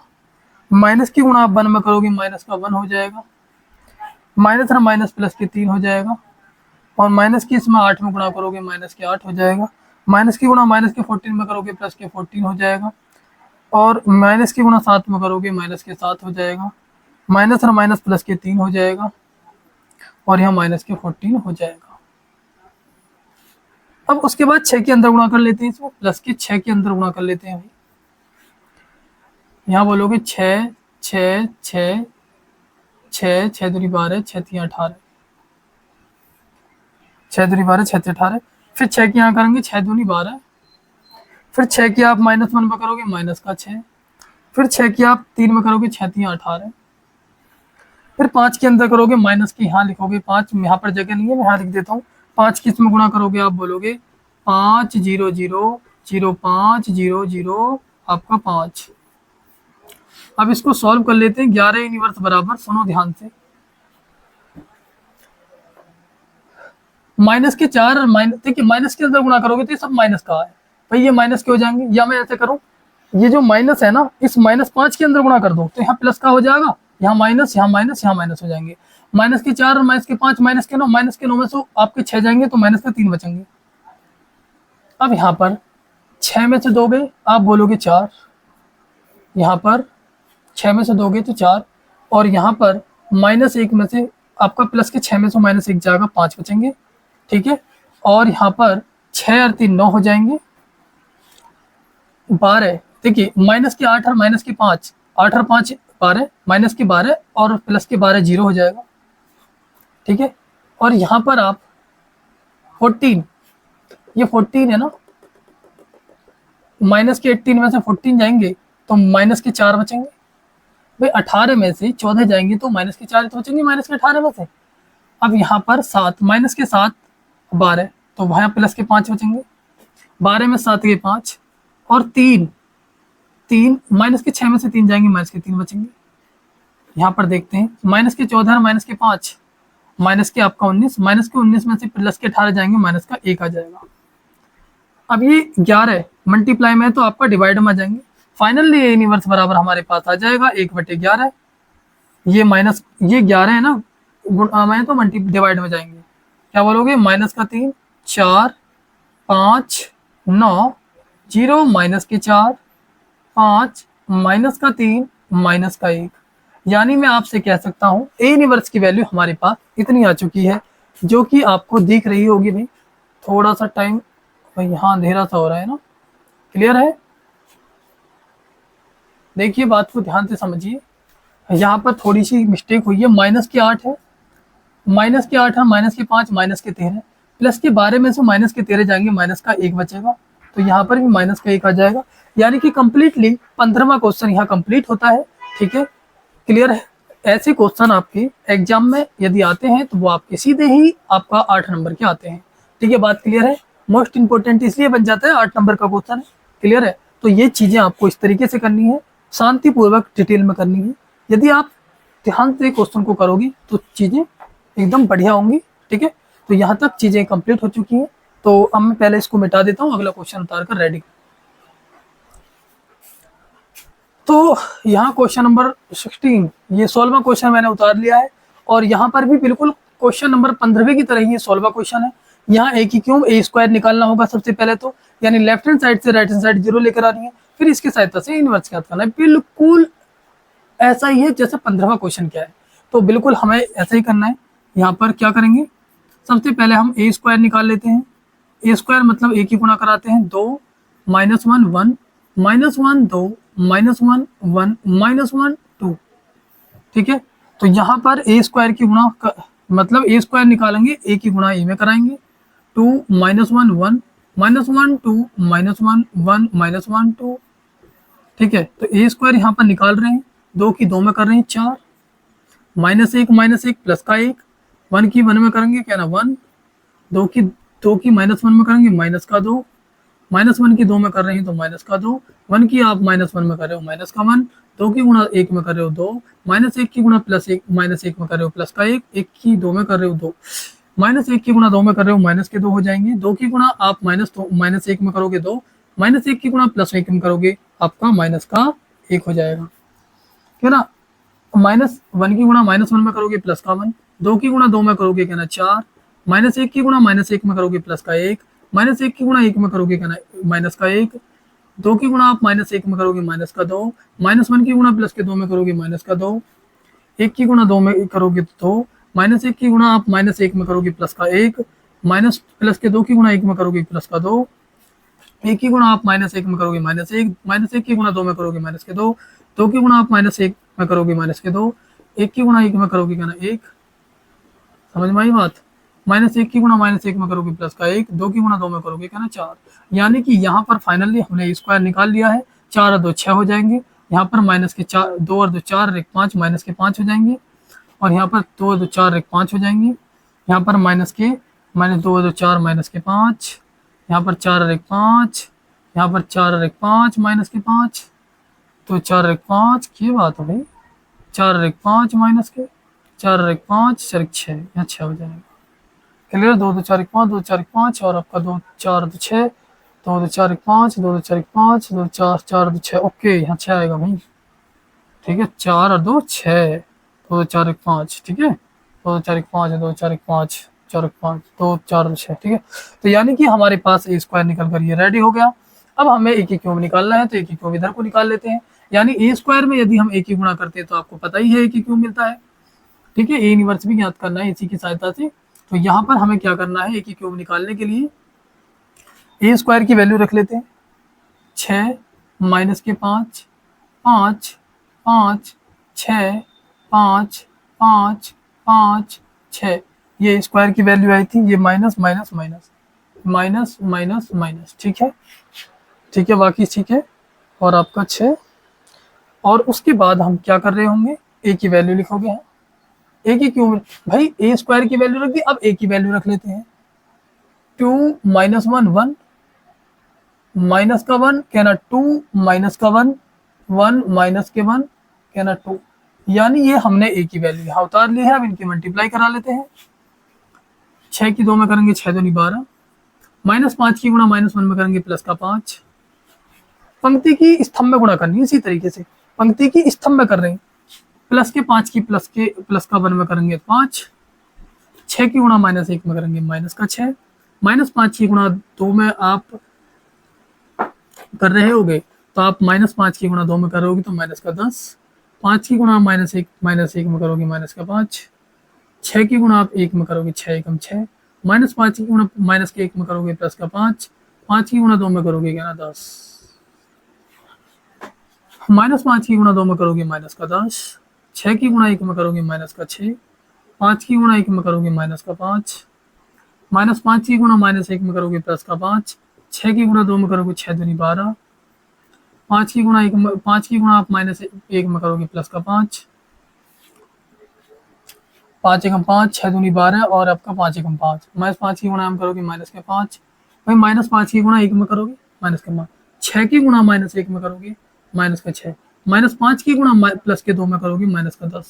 माइनस की गुणा आप 1 में करोगे माइनस का 1 हो जाएगा, माइनस और माइनस प्लस के 3 हो जाएगा, और माइनस की इसमें 8 में गुणा करोगे माइनस के 8 हो जाएगा, माइनस की गुणा माइनस के 14 में करोगे प्लस के 14 हो जाएगा, और माइनस की गुणा 7 में करोगे माइनस के 7 हो जाएगा, माइनस और माइनस प्लस के 3 हो जाएगा, और यहाँ माइनस के 14 हो जाएगा। अब उसके बाद 6 के अंदर गुणा कर लेते हैं, इसमें प्लस के 6 के अंदर गुणा कर लेते हैं भाई। यहाँ बोलोगे 6 6 6 6 6 दूनी 12 6 3 18 6 दूनी 12 6 3 18, फिर 6 की यहाँ करेंगे 6 दूनी 12, फिर 6 की आप -1 में करोगे माइनस का 6, फिर 6 की आप 3 में करोगे 6 3 18, फिर 5 के अंदर करोगे माइनस की यहाँ लिखोगे 5, यहाँ पर जगह नहीं है मैं यहाँ लिख देता हूँ, 5 की इसमें गुणा करोगे आप बोलोगे 5 0 0 0 5 0 0 आपका 5। अब इसको सॉल्व कर लेते हैं। 11 इनवर्स बराबर, सुनो ध्यान से, माइनस के 4 और माइनस, देखिए माइनस के अंदर गुणा करोगे तो ये सब माइनस का है भाई, ये माइनस के हो जाएंगे, या मैं ऐसे करूं, ये जो माइनस है ना इस -5 के अंदर गुणा कर दो तो यहाँ प्लस का हो जाएगा, यहाँ माइनस यहाँ माइनस यहाँ माइनस हो जाएंगे, माइनस के 4 और माइनस के 5 माइनस के 9, माइनस के 9 में से आपके 6 जाएंगे तो माइनस के 3 बचेंगे। अब यहाँ पर 6 में से दोगे आप बोलोगे 4, यहाँ पर 6 में से दोगे तो 4, और यहाँ पर -1 में से आपका प्लस के 6 में से -1 जाएगा 5 बचेंगे। ठीक है, और यहाँ पर 6 और 3 9 हो जाएंगे, 12, देखिए माइनस के 8 और माइनस के 5, 8 और 5 12, माइनस के 12 और प्लस के 12 0 हो जाएगा। ठीक है, और यहाँ पर आप 14, ये 14 है ना, माइनस के 18 में से 14 जाएंगे तो माइनस के 4 बचेंगे भाई, 18 में से 14 जाएंगे तो माइनस के 4 तो बचेंगे माइनस के 18 में से। अब यहाँ पर 7, माइनस के 7 12, तो वहाँ प्लस के 5 बचेंगे, 12 में 7 के 5, और 3 माइनस के 6 में से 3 जाएंगे माइनस के 3 बचेंगे। यहाँ पर देखते हैं माइनस के 14 और माइनस के 5, माइनस के आपका 19, माइनस के 19 में से प्लस के 18 जाएंगे माइनस का 1 आ जाएगा। अब ये 11 मल्टीप्लाई में है तो आपका डिवाइड में आ जाएंगे, फाइनली ए इनवर्स बराबर हमारे पास आ जाएगा 1/11। ये माइनस ये 11 है ना, में तो मल्टी डिवाइड में जाएंगे, क्या बोलोगे माइनस का 3 4 5 9 0 माइनस के 4 5 माइनस का 3 माइनस का 1, यानी मैं आपसे कह सकता हूँ ए इनवर्स की वैल्यू हमारे पास इतनी आ चुकी है, जो कि आपको दिख रही होगी भाई। थोड़ा सा टाइम भाई, यहाँ अंधेरा सा हो रहा है ना, क्लियर है? देखिए बात को ध्यान से समझिए, यहाँ पर थोड़ी सी मिस्टेक हुई है, माइनस के 8 है, माइनस के 8 है, माइनस के 5 माइनस के 13, प्लस के 12 में से माइनस के 13 जाएंगे माइनस का 1 बचेगा, तो यहाँ पर भी माइनस का 1 आ जाएगा, यानी कि कंप्लीटली 15वां क्वेश्चन यहाँ कंप्लीट होता है। ठीक है, क्लियर है? ऐसे क्वेश्चन आपके एग्जाम में यदि आते हैं तो वो आपके सीधे ही आपका 8 नंबर के आते हैं। ठीक है, बात क्लियर है। मोस्ट इंपॉर्टेंट इसलिए बन जाता है, 8 नंबर का क्वेश्चन है, क्लियर है। तो ये चीजें आपको इस तरीके से करनी है, शांतिपूर्वक डिटेल में करनी है। यदि आप ध्यान से क्वेश्चन को करोगे तो चीजें एकदम बढ़िया होंगी, ठीक है। तो यहाँ तक चीजें कंप्लीट हो चुकी हैं। तो अब मैं पहले इसको मिटा देता हूँ, अगला क्वेश्चन उतार कर रेडी। तो यहाँ क्वेश्चन नंबर 16, ये 16वां क्वेश्चन मैंने उतार लिया है। और यहाँ पर भी बिल्कुल क्वेश्चन नंबर 15वें की तरह ही 16वां क्वेश्चन है। यहाँ ए की क्यूब ए स्क्वायर निकालना होगा सबसे पहले तो, यानी लेफ्ट हैंड साइड से राइट हैंड साइड 0 लेकर आनी है, फिर इसकी सहायता से इनवर्स ज्ञात करना है। बिल्कुल ऐसा ही है जैसे 15वां क्वेश्चन क्या है, तो बिल्कुल हमें ऐसा ही करना है। यहाँ पर क्या करेंगे, सबसे पहले हम ए स्क्वायर निकाल लेते हैं। ए स्क्वायर मतलब ए की गुणा कराते हैं, 2 -1 1 -1 2 -1 1 -1 2, ठीक है। तो यहाँ पर ए स्क्वायर की गुणा मतलब ए स्क्वायर निकालेंगे, ए की गुणा ए में कराएंगे, 2 -1 1 -1 2 -1 1 -1 2, ठीक है। तो ए स्क्वायर यहाँ पर निकाल रहे हैं, 2 की 2 में कर रहे हैं 4, -1 प्लस का 1, 1 की 1 में करेंगे क्या ना 1, 2 की -1 में करेंगे माइनस का 2, -1 की 2 में कर रहे हैं तो माइनस का 2, 1 की आप -1 में कर रहे हो माइनस का 1, 2 की गुणा 1 में कर रहे हो 2, -1 की गुणा +1 -1 में कर रहे हो प्लस का 1, 1 की 2 में कर रहे हो 2, -1 की गुणा 2 में कर रहे हो माइनस के 2 हो जाएंगे, 2 की गुणा आप -1 में करोगे 2, -1 की गुणा +1 में करोगे आपका माइनस का 1 हो जाएगा, क्यों ना। -1 की गुणा -1 में करोगे प्लस का 1, 2 की गुणा 2 में करोगे क्या ना 4, -1 की गुणा -1 में करोगे प्लस का 1, -1 की गुणा 1 में करोगे क्या ना माइनस का 1, 2 की गुणा आप -1 में करोगे माइनस का 2, -1 की गुणा प्लस के 2 में करोगे माइनस का 2, 1 की गुणा 2 में करोगे तो 2, -1 की गुणा आप -1 में करोगे प्लस का 1, माइनस प्लस के 2 की गुणा 1 में करोगे प्लस का 2, 1 की गुणा आप -1 में करोगे -1, -1 की गुणा 2 में करोगे माइनस के 2, 2 की गुणा आप -1 में करोगे माइनस के 2, 1 की गुणा 1 में करोगे क्या ना 1, समझ में आई बात। -1 की गुणा -1 में करोगे प्लस का 1, 2 की गुणा 2 में करोगे क्या ना 4, यानी कि यहाँ पर फाइनली हमने स्क्वायर निकाल लिया है। 4 और 2 6 हो जाएंगे, यहाँ पर माइनस के 4 2 और 2 4 और 1 5 माइनस के 5 हो जाएंगे, और यहाँ पर 2 और 2 4 और 1 5 हो जाएंगे, यहाँ पर -2 और 2 4 माइनस के 5, यहाँ पर 4 और 1 5, यहाँ पर 4 और 1 5 माइनस के 5, तो 4 और 1 5 की बात है भाई, 4 और 1 5 माइनस के 4 और 1 5 4 1 6, यहाँ 6 हो जाएगा, क्लियर। 2 2 4 1 5 2 4 1 5 और आपका 2 4 2 6, 2 2 4 1 5 2 2 4 1 5 2 4 4 2 6, ओके यहाँ 6 आएगा भाई, ठीक है। 4 और 2 6, 2 2 4 1 5, ठीक है, 2 2 4 1 5 2 4 1 5 4 1 5 2 4 2 6, ठीक है। तो यानी कि हमारे पास ए स्क्वायर निकल कर ये रेडी हो गया। अब हमें ए की क्यूब निकालना है, तो ए की क्यूब इधर को निकाल लेते हैं, यानी ए स्क्वायर में यदि हम ए की गुणा करते हैं तो आपको पता ही है ए की क्यूब मिलता है, ठीक है। ए इनवर्स भी ज्ञात करना है इसी की सहायता से। तो यहाँ पर हमें क्या करना है, ए की क्यूब निकालने के लिए ए स्क्वायर की वैल्यू रख लेते हैं, 6 माइनस के 5 5 5 6 5 5 5 6, ये स्क्वायर की वैल्यू आई थी, ये minus minus minus minus minus minus, ठीक है, ठीक है, बाकी ठीक है। और आपका 6, और उसके बाद हम क्या कर रहे होंगे, ए की वैल्यू लिखोगे, हैं ए की क्यों भाई, ए स्क्वायर की वैल्यू रख दी, अब ए की वैल्यू रख लेते हैं, 2 -1 1 माइनस का 1 कहना 2 माइनस का 1 1 माइनस के 1 कहना 2, यानी ये हमने ए की वैल्यू यहाँ उतार ली है। अब इनकी मल्टीप्लाई करा लेते हैं, 6 की 2 में करेंगे 6 2 12, -5 की गुणा -1 में करेंगे प्लस का 5, पंक्ति की स्तंभ में गुणा करनी है, इसी तरीके से पंक्ति की स्तंभ में कर रहे हैं, प्लस के 5 की प्लस का 1 में करेंगे 5, 6 की गुणा -1 में करेंगे माइनस का 6, -5 की गुणा 2 में आप कर रहे होगे तो आप -5 की गुणा 2 में करोगे तो माइनस का 10, 5 की गुणा -1 में करोगे माइनस का 5, 6 की गुणा आप 1 में करोगे 6 एकम 6, -5 की गुणा माइनस के 1 में करोगे प्लस का 5, 5 की गुणा 2 में करोगे क्या ना 10, -5 की गुणा 2 में करोगे माइनस का 10, 6 की गुणा 1 में करोगे माइनस का 6, 5 की गुणा 1 में करोगे माइनस का 5, -5 की गुणा -1 में करोगे प्लस का 5, 6 की गुणा 2 में करोगे 6 दूनी 12, 5 की गुणा आप -1 में करोगे प्लस का 5, 5 एकम 5, 6 दूनी 12 और आपका 5 एकम 5, -5 की गुणा हम करोगे माइनस के 5, भाई -5 की गुणा 1 में करोगे माइनस के 5, 6 की गुणा -1 में करोगे माइनस का 6, -5 की गुणा प्लस के 2 में करोगे माइनस का 10,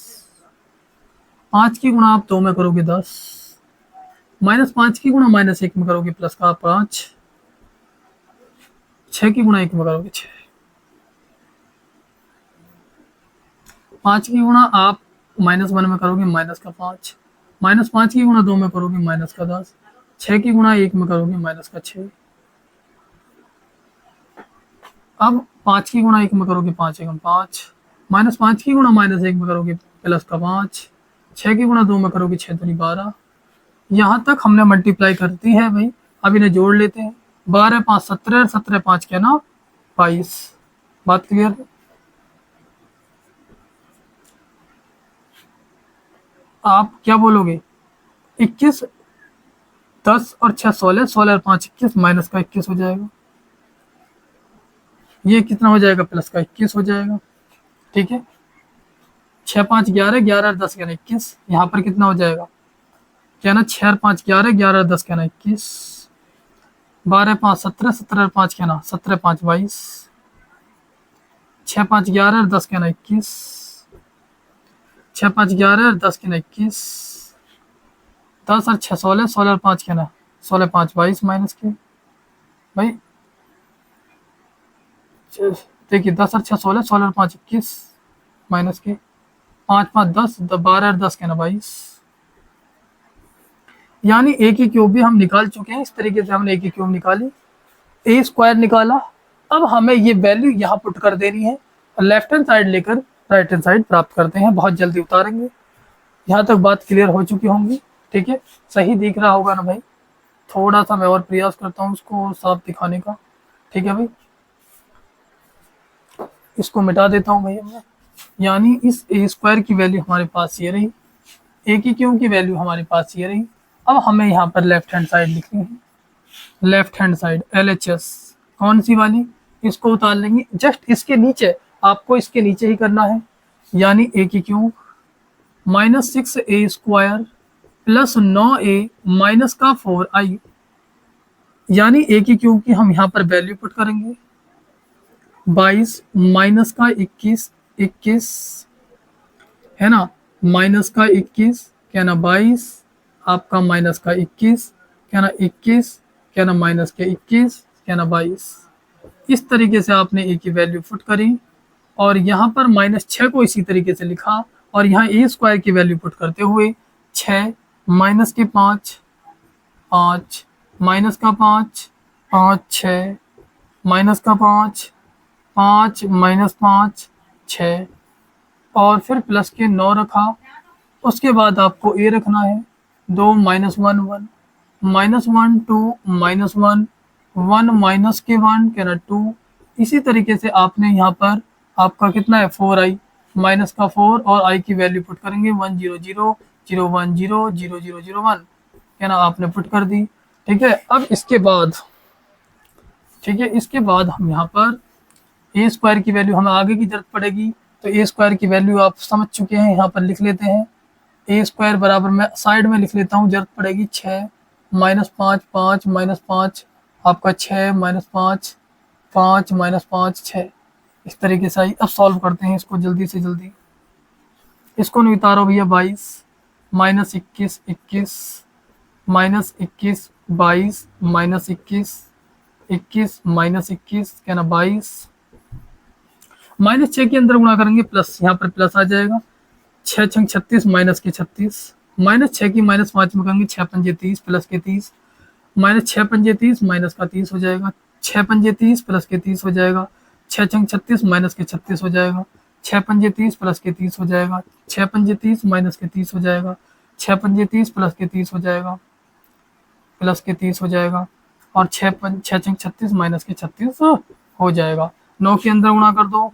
5 की गुणा आप 2 में करोगे 10, -5 की गुणा -1 में करोगे प्लस का 5, 6 की गुणा 1 में करोगे 6, 5 की गुणा आप -1 में करोगे माइनस का 5, -5 की गुणा 2 में करोगे माइनस का 10, 6 की गुणा 1 में करोगे माइनस का 6, अब 5 की गुणा 1 में करोगे 5 एकम 5, -5 की गुणा -1 में करोगे प्लस का 5, 6 की गुणा 2 में करोगे 6 दूनी 12, यहाँ तक हमने मल्टीप्लाई कर दी है भाई। अब इन्हें जोड़ लेते हैं, 12 5 17, 17 5 क्या ना 22, बात क्लियर है। आप क्या बोलोगे, 21 10 और 6 16, 16 और 5 21, माइनस का 21 हो जाएगा, ये कितना हो जाएगा प्लस का 21 हो जाएगा, ठीक है। 6 5 11, 11 और 10 क्या ना 21, यहाँ पर कितना हो जाएगा क्या ना 6 और 5 11, 11 और 10 क्या ना 21, 12 5 17, 17 और 5 क्या ना 17 5 22, 6 5 11 और 10 क्या ना 21, 6 5 11 और 10 क्या ना 21, 10 और 6 16, 16 और 5 क्या ना 16 5 22 माइनस के, भाई देखिए 10 और 6 16, 16 और 5 21 माइनस के, 5 5 10, 12 और 10 क्या ना 22, यानी ए की क्यूब भी हम निकाल चुके हैं। इस तरीके से हमने ए की क्यूब निकाली, ए स्क्वायर निकाला। अब हमें ये वैल्यू यहाँ पुट कर देनी है और लेफ्ट हैंड साइड लेकर राइट हैंड साइड प्राप्त करते हैं, बहुत जल्दी उतारेंगे। यहाँ तक बात क्लियर हो चुकी होंगी, ठीक है, सही दिख रहा होगा ना भाई। थोड़ा सा मैं और प्रयास करता हूँ उसको साफ दिखाने का, ठीक है भाई। इसको मिटा देता हूँ भैया मैं, यानी इस ए स्क्वायर की वैल्यू हमारे पास ये रही, ए की क्यूब की वैल्यू हमारे पास ये रही। अब हमें यहाँ पर लेफ्ट हैंड साइड लिखनी है, लेफ्ट हैंड साइड LHS कौन सी वाली, इसको उतार लेंगे। जस्ट इसके नीचे, आपको इसके नीचे ही करना है, यानी ए की cube -6a square plus 9a minus का 4i, यानी ए की क्यूब की हम यहाँ पर वैल्यू पुट करेंगे 22 माइनस का 21, 21 है ना, माइनस का 21 क्या ना 22, आपका माइनस का 21 क्या ना 21 क्या ना माइनस के 21 क्या ना 22। इस तरीके से आपने ए की वैल्यू पुट करी और यहाँ पर -6 को इसी तरीके से लिखा और यहाँ ए स्क्वायर की वैल्यू पुट करते हुए 6 माइनस के 5 5 माइनस का 5 5 6 माइनस का 5 5 माइनस 5 6 और फिर प्लस के 9 रखा। उसके बाद आपको ए रखना है 2 -1 1 -1 2 -1 1 माइनस के 1 क्या ना 2। इसी तरीके से आपने यहाँ पर आपका कितना है 4i माइनस का 4 और i की वैल्यू पुट करेंगे 1 0 0 0 1 0 0 0 0 1 क्या ना आपने पुट कर दी, ठीक है। अब इसके बाद, ठीक है, इसके बाद हम यहाँ पर ए स्क्वायर की वैल्यू हमें आगे की जरूरत पड़ेगी, तो ए स्क्वायर की वैल्यू आप समझ चुके हैं, यहाँ पर लिख लेते हैं। ए स्क्वायर बराबर मैं साइड में लिख लेता हूँ, जरूरत पड़ेगी 6 -5 5 -5 आपका 6 -5 5 -5 6। इस तरीके से आई। अब सॉल्व करते हैं इसको जल्दी से जल्दी, इसको नहीं उतारो भैया 22 -21 21 -21 22 -21 21 -21 क्या ना 22 -6 के अंदर गुणा करेंगे प्लस, यहाँ पर प्लस आ जाएगा 6 छंग 36 माइनस के 36 -6 की -5 में करेंगे 6 पंजे 30 प्लस के 30 -6 पंजे 30 माइनस का 30 हो जाएगा 6 पंजे 30 प्लस के 30 हो जाएगा 6 छंग 36 माइनस के 36 हो जाएगा 6 पंजे 30 प्लस के 30 हो जाएगा 6 पंजे 30 माइनस के 30 हो जाएगा 6 पंजे 30 प्लस के 30 हो जाएगा प्लस के 30 हो जाएगा और 6 छंग 36 माइनस के 36 हो जाएगा। 9 के अंदर गुणा कर दो,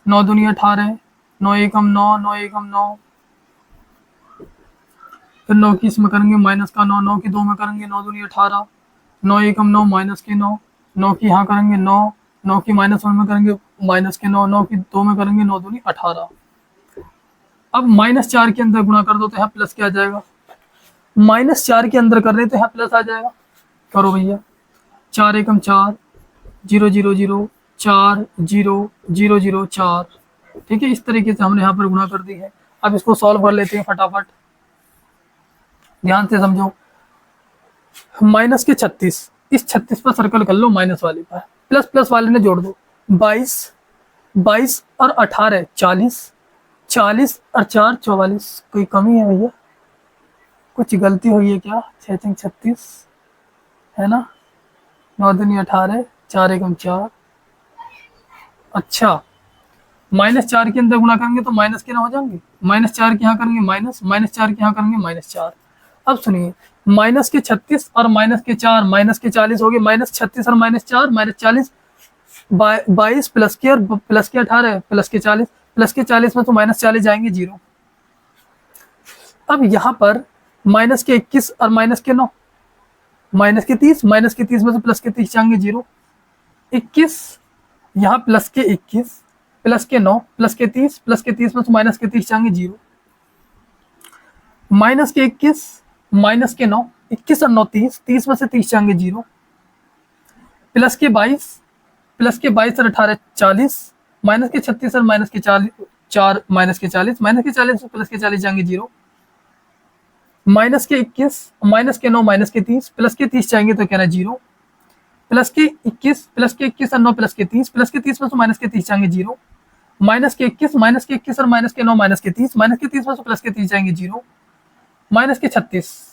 9 दूनी 18 9 एकम 9 9 एकम 9 फिर 9 की इसमें करेंगे माइनस का 9 9 की 2 में करेंगे 9 दूनी 18 9 एकम 9 माइनस के 9 9 की यहाँ करेंगे 9 9 की -1 में करेंगे माइनस के 9 9 की 2 में करेंगे 9 दूनी 18 अब -4 के अंदर गुणा कर दो तो यहाँ प्लस क्या आ जाएगा, -4 के अंदर कर रहे तो यहाँ प्लस आ जाएगा। करो भैया, 4 एकम 4, 0 0 0 4 0 0 0 4। ठीक है, इस तरीके से हमने यहाँ पर गुणा कर दी है। अब इसको सॉल्व कर लेते हैं फटाफट, ध्यान से समझो। माइनस के 36, इस 36 पर सर्कल कर लो, माइनस वाले पर, प्लस प्लस वाले ने जोड़ दो। 22, 22 और 18 40, 40 और 4 44। कोई कमी है भैया, कुछ गलती हुई है क्या? 6 3 36 है ना, 9 दूनी 18, 4 एकम 4। अच्छा, -4 के अंदर गुणा करेंगे तो माइनस के ना हो जाएंगे, -4 के यहाँ करेंगे माइनस, -4 के यहाँ करेंगे -4। अब सुनिए, माइनस के 36 और माइनस के 4, माइनस के 40 हो गए, -36 और -4, -40, 22 प्लस के और प्लस के 18 प्लस के 40, प्लस के 40 में तो -40 जाएंगे 0। अब यहाँ पर माइनस के 21 और माइनस के 9, माइनस के 30, माइनस के 30 में से प्लस के 30 जाएंगे 0। 21 यहाँ प्लस के 21 प्लस के 9 प्लस के 30, प्लस के 30 में से माइनस के 30 जाएंगे 0। माइनस के 21 माइनस के 9, 21 और 9 30, 30 में से 30 जाएंगे 0। प्लस के 22, प्लस के 22 और 18 40, माइनस के 36 और माइनस के 40, 4 माइनस के 40, माइनस के 40 प्लस के 40 जाएंगे 0। माइनस के 21 माइनस के 9 माइनस के 30, प्लस के 30 जाएंगे तो कहना 0। प्लस के 21 और 9 प्लस के 30, प्लस के 30 में से माइनस के 30 जाएंगे 0। माइनस के 21 और माइनस के 9 माइनस के 30, माइनस के 30 में से प्लस के 30 जाएंगे 0। माइनस के 36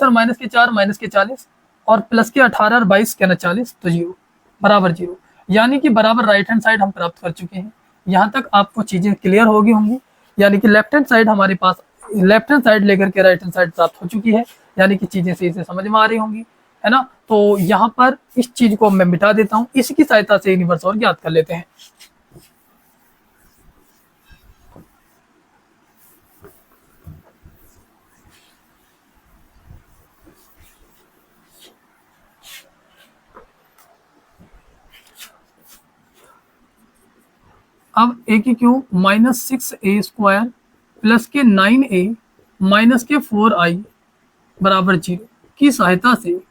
और माइनस के 4 माइनस के 40 और प्लस के 18 और 22 कहना 40, तो 0 बराबर 0। यानी कि बराबर राइट हैंड साइड हम प्राप्त कर चुके हैं। यहाँ तक आपको चीजें क्लियर होगी होंगी, यानी कि लेफ्ट हैंड साइड हमारे पास, लेफ्ट हैंड साइड लेकर के राइट हैंड साइड प्राप्त हो चुकी है, यानी कि चीजें सही से समझ में आ रही होंगी, है ना। तो यहाँ पर इस चीज को मैं मिटा देता हूँ, इसकी सहायता से यूनिवर्स और ज्ञात कर लेते हैं। अब a की क्यूब -6a² प्लस के 9a माइनस के 4i बराबर 0 की सहायता से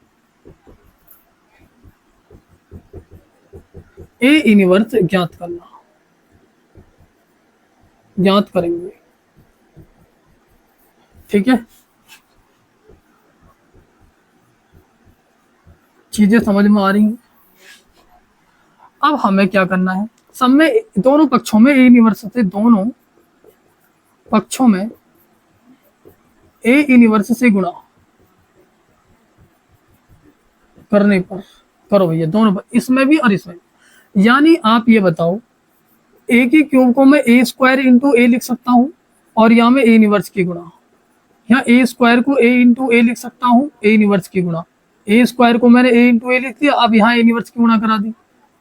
a इनवर्स ज्ञात करेंगे। ठीक है, चीजें समझ में आ रही हैं। अब हमें क्या करना है, सब में दोनों पक्षों में ए इनवर्स से, दोनों पक्षों में ए इनवर्स से गुणा करने पर, करो भैया दोनों पर, इसमें भी और इसमें भी। यानी आप ये बताओ, ए की क्यूब को मैं a² इंटू ए लिख सकता हूँ, और यहाँ में ए इनवर्स की गुणा, यहाँ a² को a इंटू ए लिख सकता हूँ, ए इनवर्स की गुणा, a² को मैंने a इंटू ए लिख दिया, अब यहाँ ए इनवर्स की गुणा करा दी,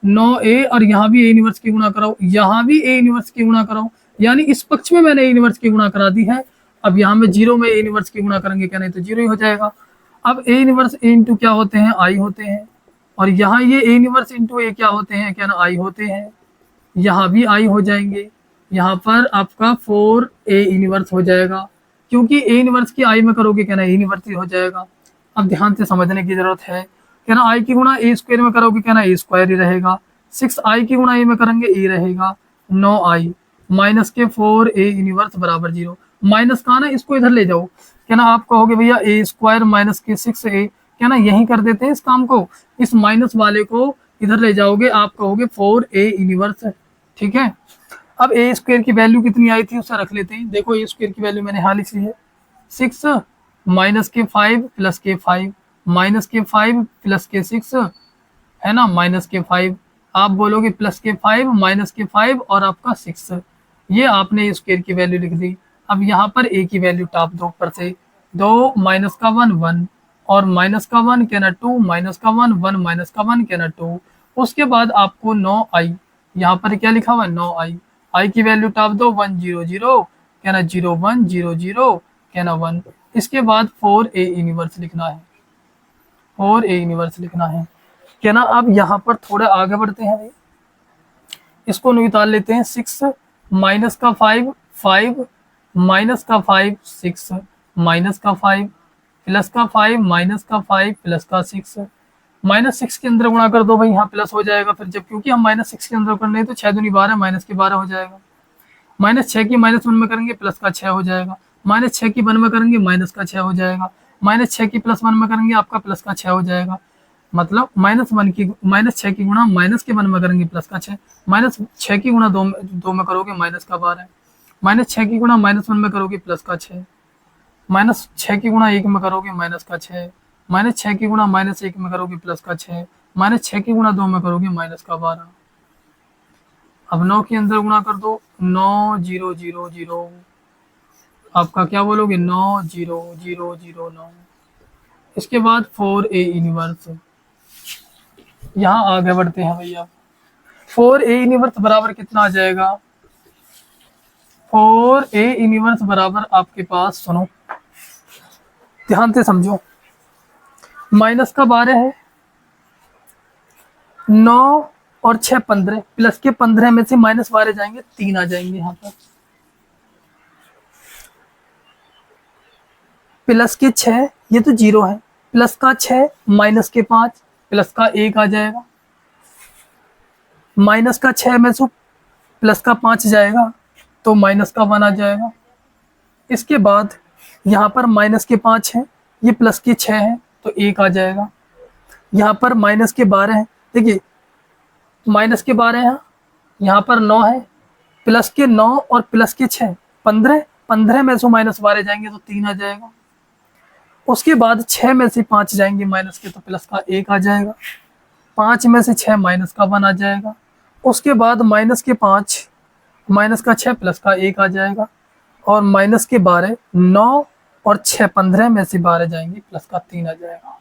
9a, और यहाँ भी ए इनवर्स की गुणा कराओ, यहाँ भी ए इनवर्स की गुणा कराओ, यानी इस पक्ष में मैंने ए इनवर्स की गुणा करा दी है। अब यहाँ में 0 में ए इनवर्स की गुणा करेंगे क्या, नहीं तो 0 ही हो जाएगा। अब ए इनवर्स ए इंटू क्या होते हैं, आई होते हैं, और यहाँ ये ए इनवर्स इंटू ए क्या होते हैं, क्या ना आई होते हैं, यहाँ भी आई हो जाएंगे, यहाँ पर आपका 4a इनवर्स हो जाएगा, क्योंकि ए इनवर्स की आई में करोगे क्या ना ए इनवर्स ही हो जाएगा। अब ध्यान से समझने की जरूरत है, क्या ना आई की गुणा a² में करोगे क्या ना a² ही रहेगा, 6i की गुणा a में करेंगे a रहेगा, 9i माइनस के 4a इनवर्स बराबर 0। माइनस का ना, इसको इधर ले जाओ, क्या ना आप कहोगे भैया a² माइनस के 6a, क्या ना यही कर देते हैं इस काम को, इस माइनस वाले को इधर ले जाओगे, आप कहोगे 4a इनवर्स। ठीक है, अब a² की वैल्यू कितनी आई थी उसे रख लेते हैं। देखो a² की वैल्यू मैंने यहाँ लिखी है 6 माइनस के 5 प्लस के 5 माइनस के 5 प्लस के 6, है ना, माइनस के 5, आप बोलोगे प्लस के 5 माइनस के 5 और आपका 6, ये आपने a² की वैल्यू लिख दी। अब यहाँ पर a की वैल्यू टाप दो ऊपर से, 2 माइनस का 1 1 और माइनस का 1 कहना 2, माइनस का 1 1 माइनस का 1 कहना 2। उसके बाद आपको 9i, यहाँ पर क्या लिखा हुआ है 9i, i की वैल्यू टाप दो 1 0 0 कहना 0 1 0 0 कहना 1। इसके बाद 4a इनवर्स लिखना है, 4a इनवर्स लिखना है, क्या ना। अब यहाँ पर थोड़ा आगे बढ़ते हैं, इसको निकाल लेते हैं, 6 माइनस का 5 5, माइनस का 5 6, माइनस का 5 प्लस का 5, माइनस का 5 प्लस का 6, -6 के अंदर गुणा कर दो भाई, यहाँ प्लस हो जाएगा फिर, जब क्योंकि हम -6 के अंदर करने हैं तो 6 दूनी 12, माइनस के 12 हो जाएगा। -6 की -1 में करेंगे प्लस का 6 हो जाएगा, -6 की 1 में करेंगे माइनस का 6 हो जाएगा, -6 की +1 में करेंगे आपका प्लस का 6 हो जाएगा। मतलब -6 की गुणा माइनस के 1 में करेंगे प्लस का 6, -6 की गुणा 2 में करोगे माइनस का 12, -6 की गुणा -1 में करोगे प्लस का 6, -6 की गुणा 1 में करोगे माइनस का 6, -6 की गुणा -1 में करोगे प्लस का 6, -6 की गुणा 2 में करोगे माइनस का 12। अब 9 के अंदर गुणा कर दो, 9 0 0 0, आपका क्या बोलोगे 9 0 0 0 9। इसके बाद 4a इनवर्स, यहाँ आगे बढ़ते हैं भैया। 4a इनवर्स बराबर कितना आ जाएगा, 4a इनवर्स बराबर आपके पास, सुनो ध्यान से समझो, माइनस का 12 है, 9 और 6 15, प्लस के 15 में से -12 जाएंगे, 3 आ जाएंगे यहाँ पर, प्लस के 6 ये तो 0 है, प्लस का 6 माइनस के 5 प्लस का 1 आ जाएगा, माइनस का 6 में से प्लस का 5 जाएगा तो माइनस का 1 आ जाएगा। इसके बाद यहाँ पर माइनस के 5 है, ये प्लस के 6 है तो 1 आ जाएगा। यहाँ पर माइनस के 12 है, देखिए माइनस के 12 है, यहाँ पर 9 है, प्लस के 9 और प्लस के 6 15, 15 में से -12 जाएंगे तो 3 आ जाएगा। उसके बाद 6 में से 5 जाएंगे माइनस के तो प्लस का 1 आ जाएगा, 5 में से 6 माइनस का 1 आ जाएगा। उसके बाद माइनस के 5 माइनस का 6 प्लस का 1 आ जाएगा, और माइनस के 12 9 और 6 15 में से 12 जाएंगे प्लस का 3 आ जाएगा।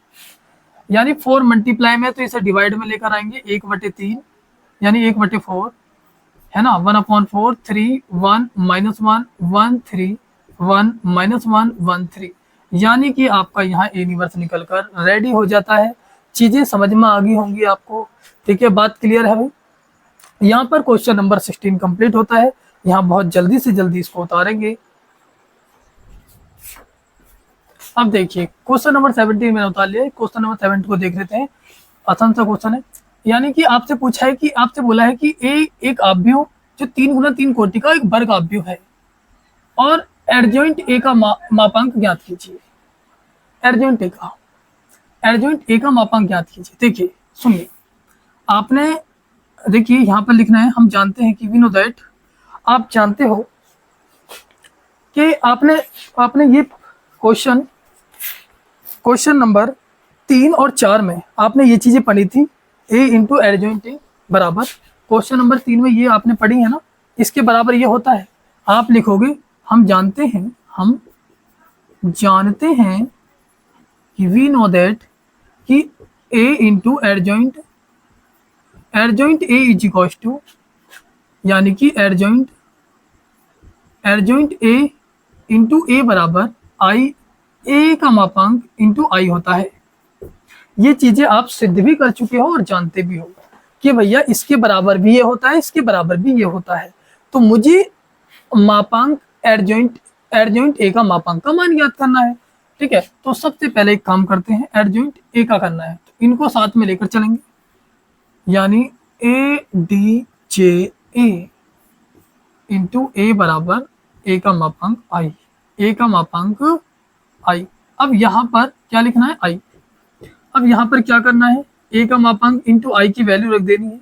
यानी 4 मल्टीप्लाई में तो इसे डिवाइड में लेकर आएंगे 1/3 यानी 1/4 है ना, 1/4 3 1 -1 1 3 1 -1 1 3, यानी कि आपका यहाँ ए इनवर्स निकल कर रेडी हो जाता है। चीजें समझ में आ गई होंगी आपको, ठीक है, बात क्लियर है भाई। यहाँ पर क्वेश्चन नंबर 16 कंप्लीट होता है। यहाँ बहुत जल्दी से जल्दी इसको उतारेंगे। अब देखिए क्वेश्चन नंबर 17 मैंने उतार लिया, क्वेश्चन नंबर 17 को देख लेते हैं। आसान सा क्वेश्चन है, यानी कि आपसे पूछा है कि आपसे बोला है कि ए एक आव्यूह जो 3 × 3 कोटि का एक वर्ग आव्यूह है और एडजॉइंट ए का मापांक ज्ञात कीजिए। एडजॉइंट ए का मापांक ज्ञात कीजिए। देखिए सुनिए, आपने देखिए यहाँ पर लिखना है, हम जानते हैं कि वी नो दैट, आप जानते हो कि आपने ये क्वेश्चन नंबर 3 और 4 में आपने ये चीजें पढ़ी थी, ए इंटू एडजॉइंट ए बराबर, क्वेश्चन नंबर 3 में ये आपने पढ़ी है ना, इसके बराबर ये होता है। आप लिखोगे हम जानते हैं कि वी नो दैट कि A into adjoint A is equals to, यानी कि एडजॉइंट ए इंटू ए बराबर आई, ए का मापांक इंटू आई होता है। ये चीजें आप सिद्ध भी कर चुके हो और जानते भी हो कि भैया इसके बराबर भी ये होता है, इसके बराबर भी ये होता है। तो मुझे मापांक एडजॉइंट ए का मापांक का मान याद करना है, ठीक है। तो सबसे पहले एक काम करते हैं, एडजॉइंट ए का करना है, तो इनको साथ में लेकर चलेंगे, यानी A D J A into ए बराबर ए का मापांक आई, ए का मापांक आई। अब यहाँ पर क्या लिखना है, आई। अब यहाँ पर क्या करना है, ए का मापांक इंटू आई की वैल्यू रख देनी है।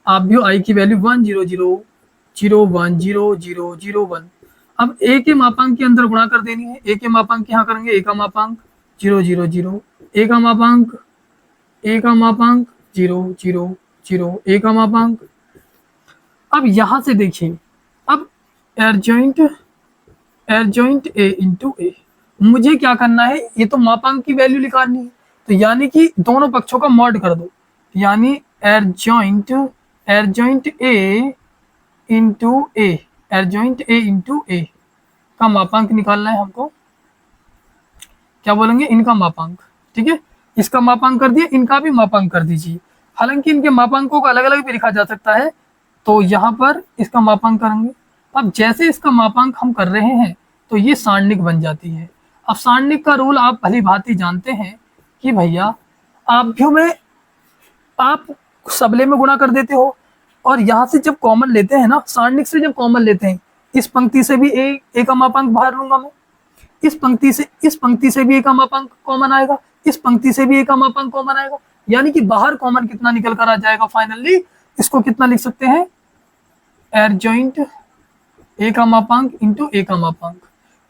आप भी आई की वैल्यू 1 0 0 0 1 0 0 0 1। अब ए के मापांक के अंदर गुणा कर देनी है। ए के मापांक यहाँ करेंगे, ए का मापांक 0 0 0, ए का मापांक 0 0 0, ए का मापांक। अब यहाँ से देखिए, अब एडजॉइंट ए इंटू ए, मुझे क्या करना है, ये तो मापांक की वैल्यू निकालनी है, तो यानी कि दोनों पक्षों का मॉड कर दो, यानी एडजॉइंट ए इंटू ए का मापांक निकालना है हमको। क्या बोलेंगे, इनका मापांक, ठीक है। इसका मापांक कर दिया, इनका भी मापांक कर दीजिए। हालांकि इनके मापांकों को अलग अलग भी लिखा जा सकता है, तो यहाँ पर इसका मापांक करेंगे। अब जैसे इसका मापांक हम कर रहे हैं तो ये सारणिक बन जाती है। अब सारणिक का रूल आप भली भांति जानते हैं कि भैया आभ्यों में आप सबले में गुणा कर देते हो, और यहाँ से जब कॉमन लेते हैं ना, सारणिक से जब कॉमन लेते हैं, इस पंक्ति से भी ए का मापांक बाहर लूंगा मैं, इस पंक्ति से भी ए का मापांक कॉमन आएगा, इस पंक्ति से भी ए का मापांक कॉमन आएगा, यानी कि बाहर कॉमन कितना निकल कर आ जाएगा फाइनली, इसको कितना लिख सकते हैं, एडजॉइंट ए का मापांक इंटू ए का मापांक।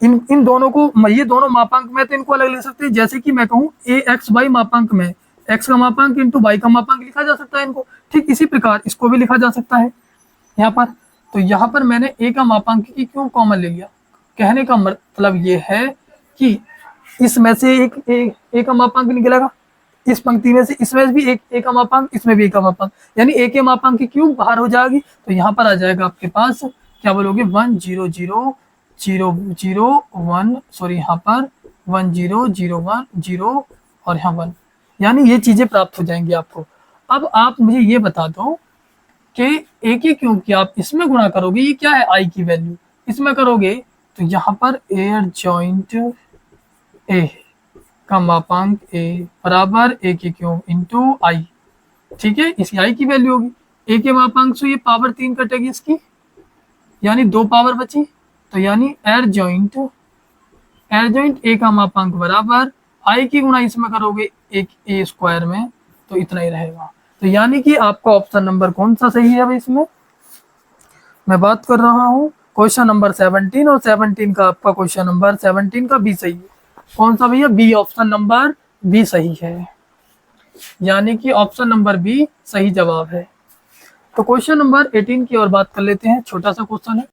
इन दोनों को, ये दोनों मापांक में तो इनको अलग लिख सकते हैं, जैसे कि मैं कहूँ ए एक्स वाई मापांक में एक्स का मापांक इंटू वाई का मापांक लिखा जा सकता है इनको। ठीक इसी प्रकार इसको भी लिखा जा सकता है यहाँ पर। तो यहाँ पर मैंने ए का मापांक की क्यों कॉमन ले लिया, कहने का मतलब ये है कि इसमें से एक ए का मापांक निकलेगा, इस पंक्ति में से इसमें भी एक ए का मापांक, इसमें भी ए का मापांक, यानी ए के मापांक की क्यूब बाहर हो जाएगी। तो यहाँ पर आ जाएगा आपके पास, क्या बोलोगे, 1 0 0 0 0 1, सॉरी यहाँ पर 1 0 0 1 0 और यहाँ 1, यानी ये चीजें प्राप्त हो जाएंगी आपको। अब आप मुझे ये बता दो कि ए के क्यूब की आप इसमें गुणा करोगे, ये क्या है आई की वैल्यू, इसमें करोगे तो यहाँ पर एडजॉइंट ए का मापांक ए बराबर ए के क्यूब इंटू आई। ठीक है, इसी आई की वैल्यू होगी, ए के मापांक से ये पावर 3 कटेगी इसकी, यानी 2 पावर बची, तो यानी एडजॉइंट ए का मापांक बराबर आई की गुणा इसमें करोगे एक ए स्क्वायर में, तो इतना ही रहेगा। तो यानी कि आपका ऑप्शन नंबर कौन सा सही है, अब इसमें मैं बात कर रहा हूँ क्वेश्चन नंबर 17, और 17 का आपका क्वेश्चन नंबर 17 का बी सही है। कौन सा भैया, बी, ऑप्शन नंबर बी सही है, यानी कि ऑप्शन नंबर बी सही जवाब है। तो क्वेश्चन नंबर 18 की और बात कर लेते हैं, छोटा सा क्वेश्चन है।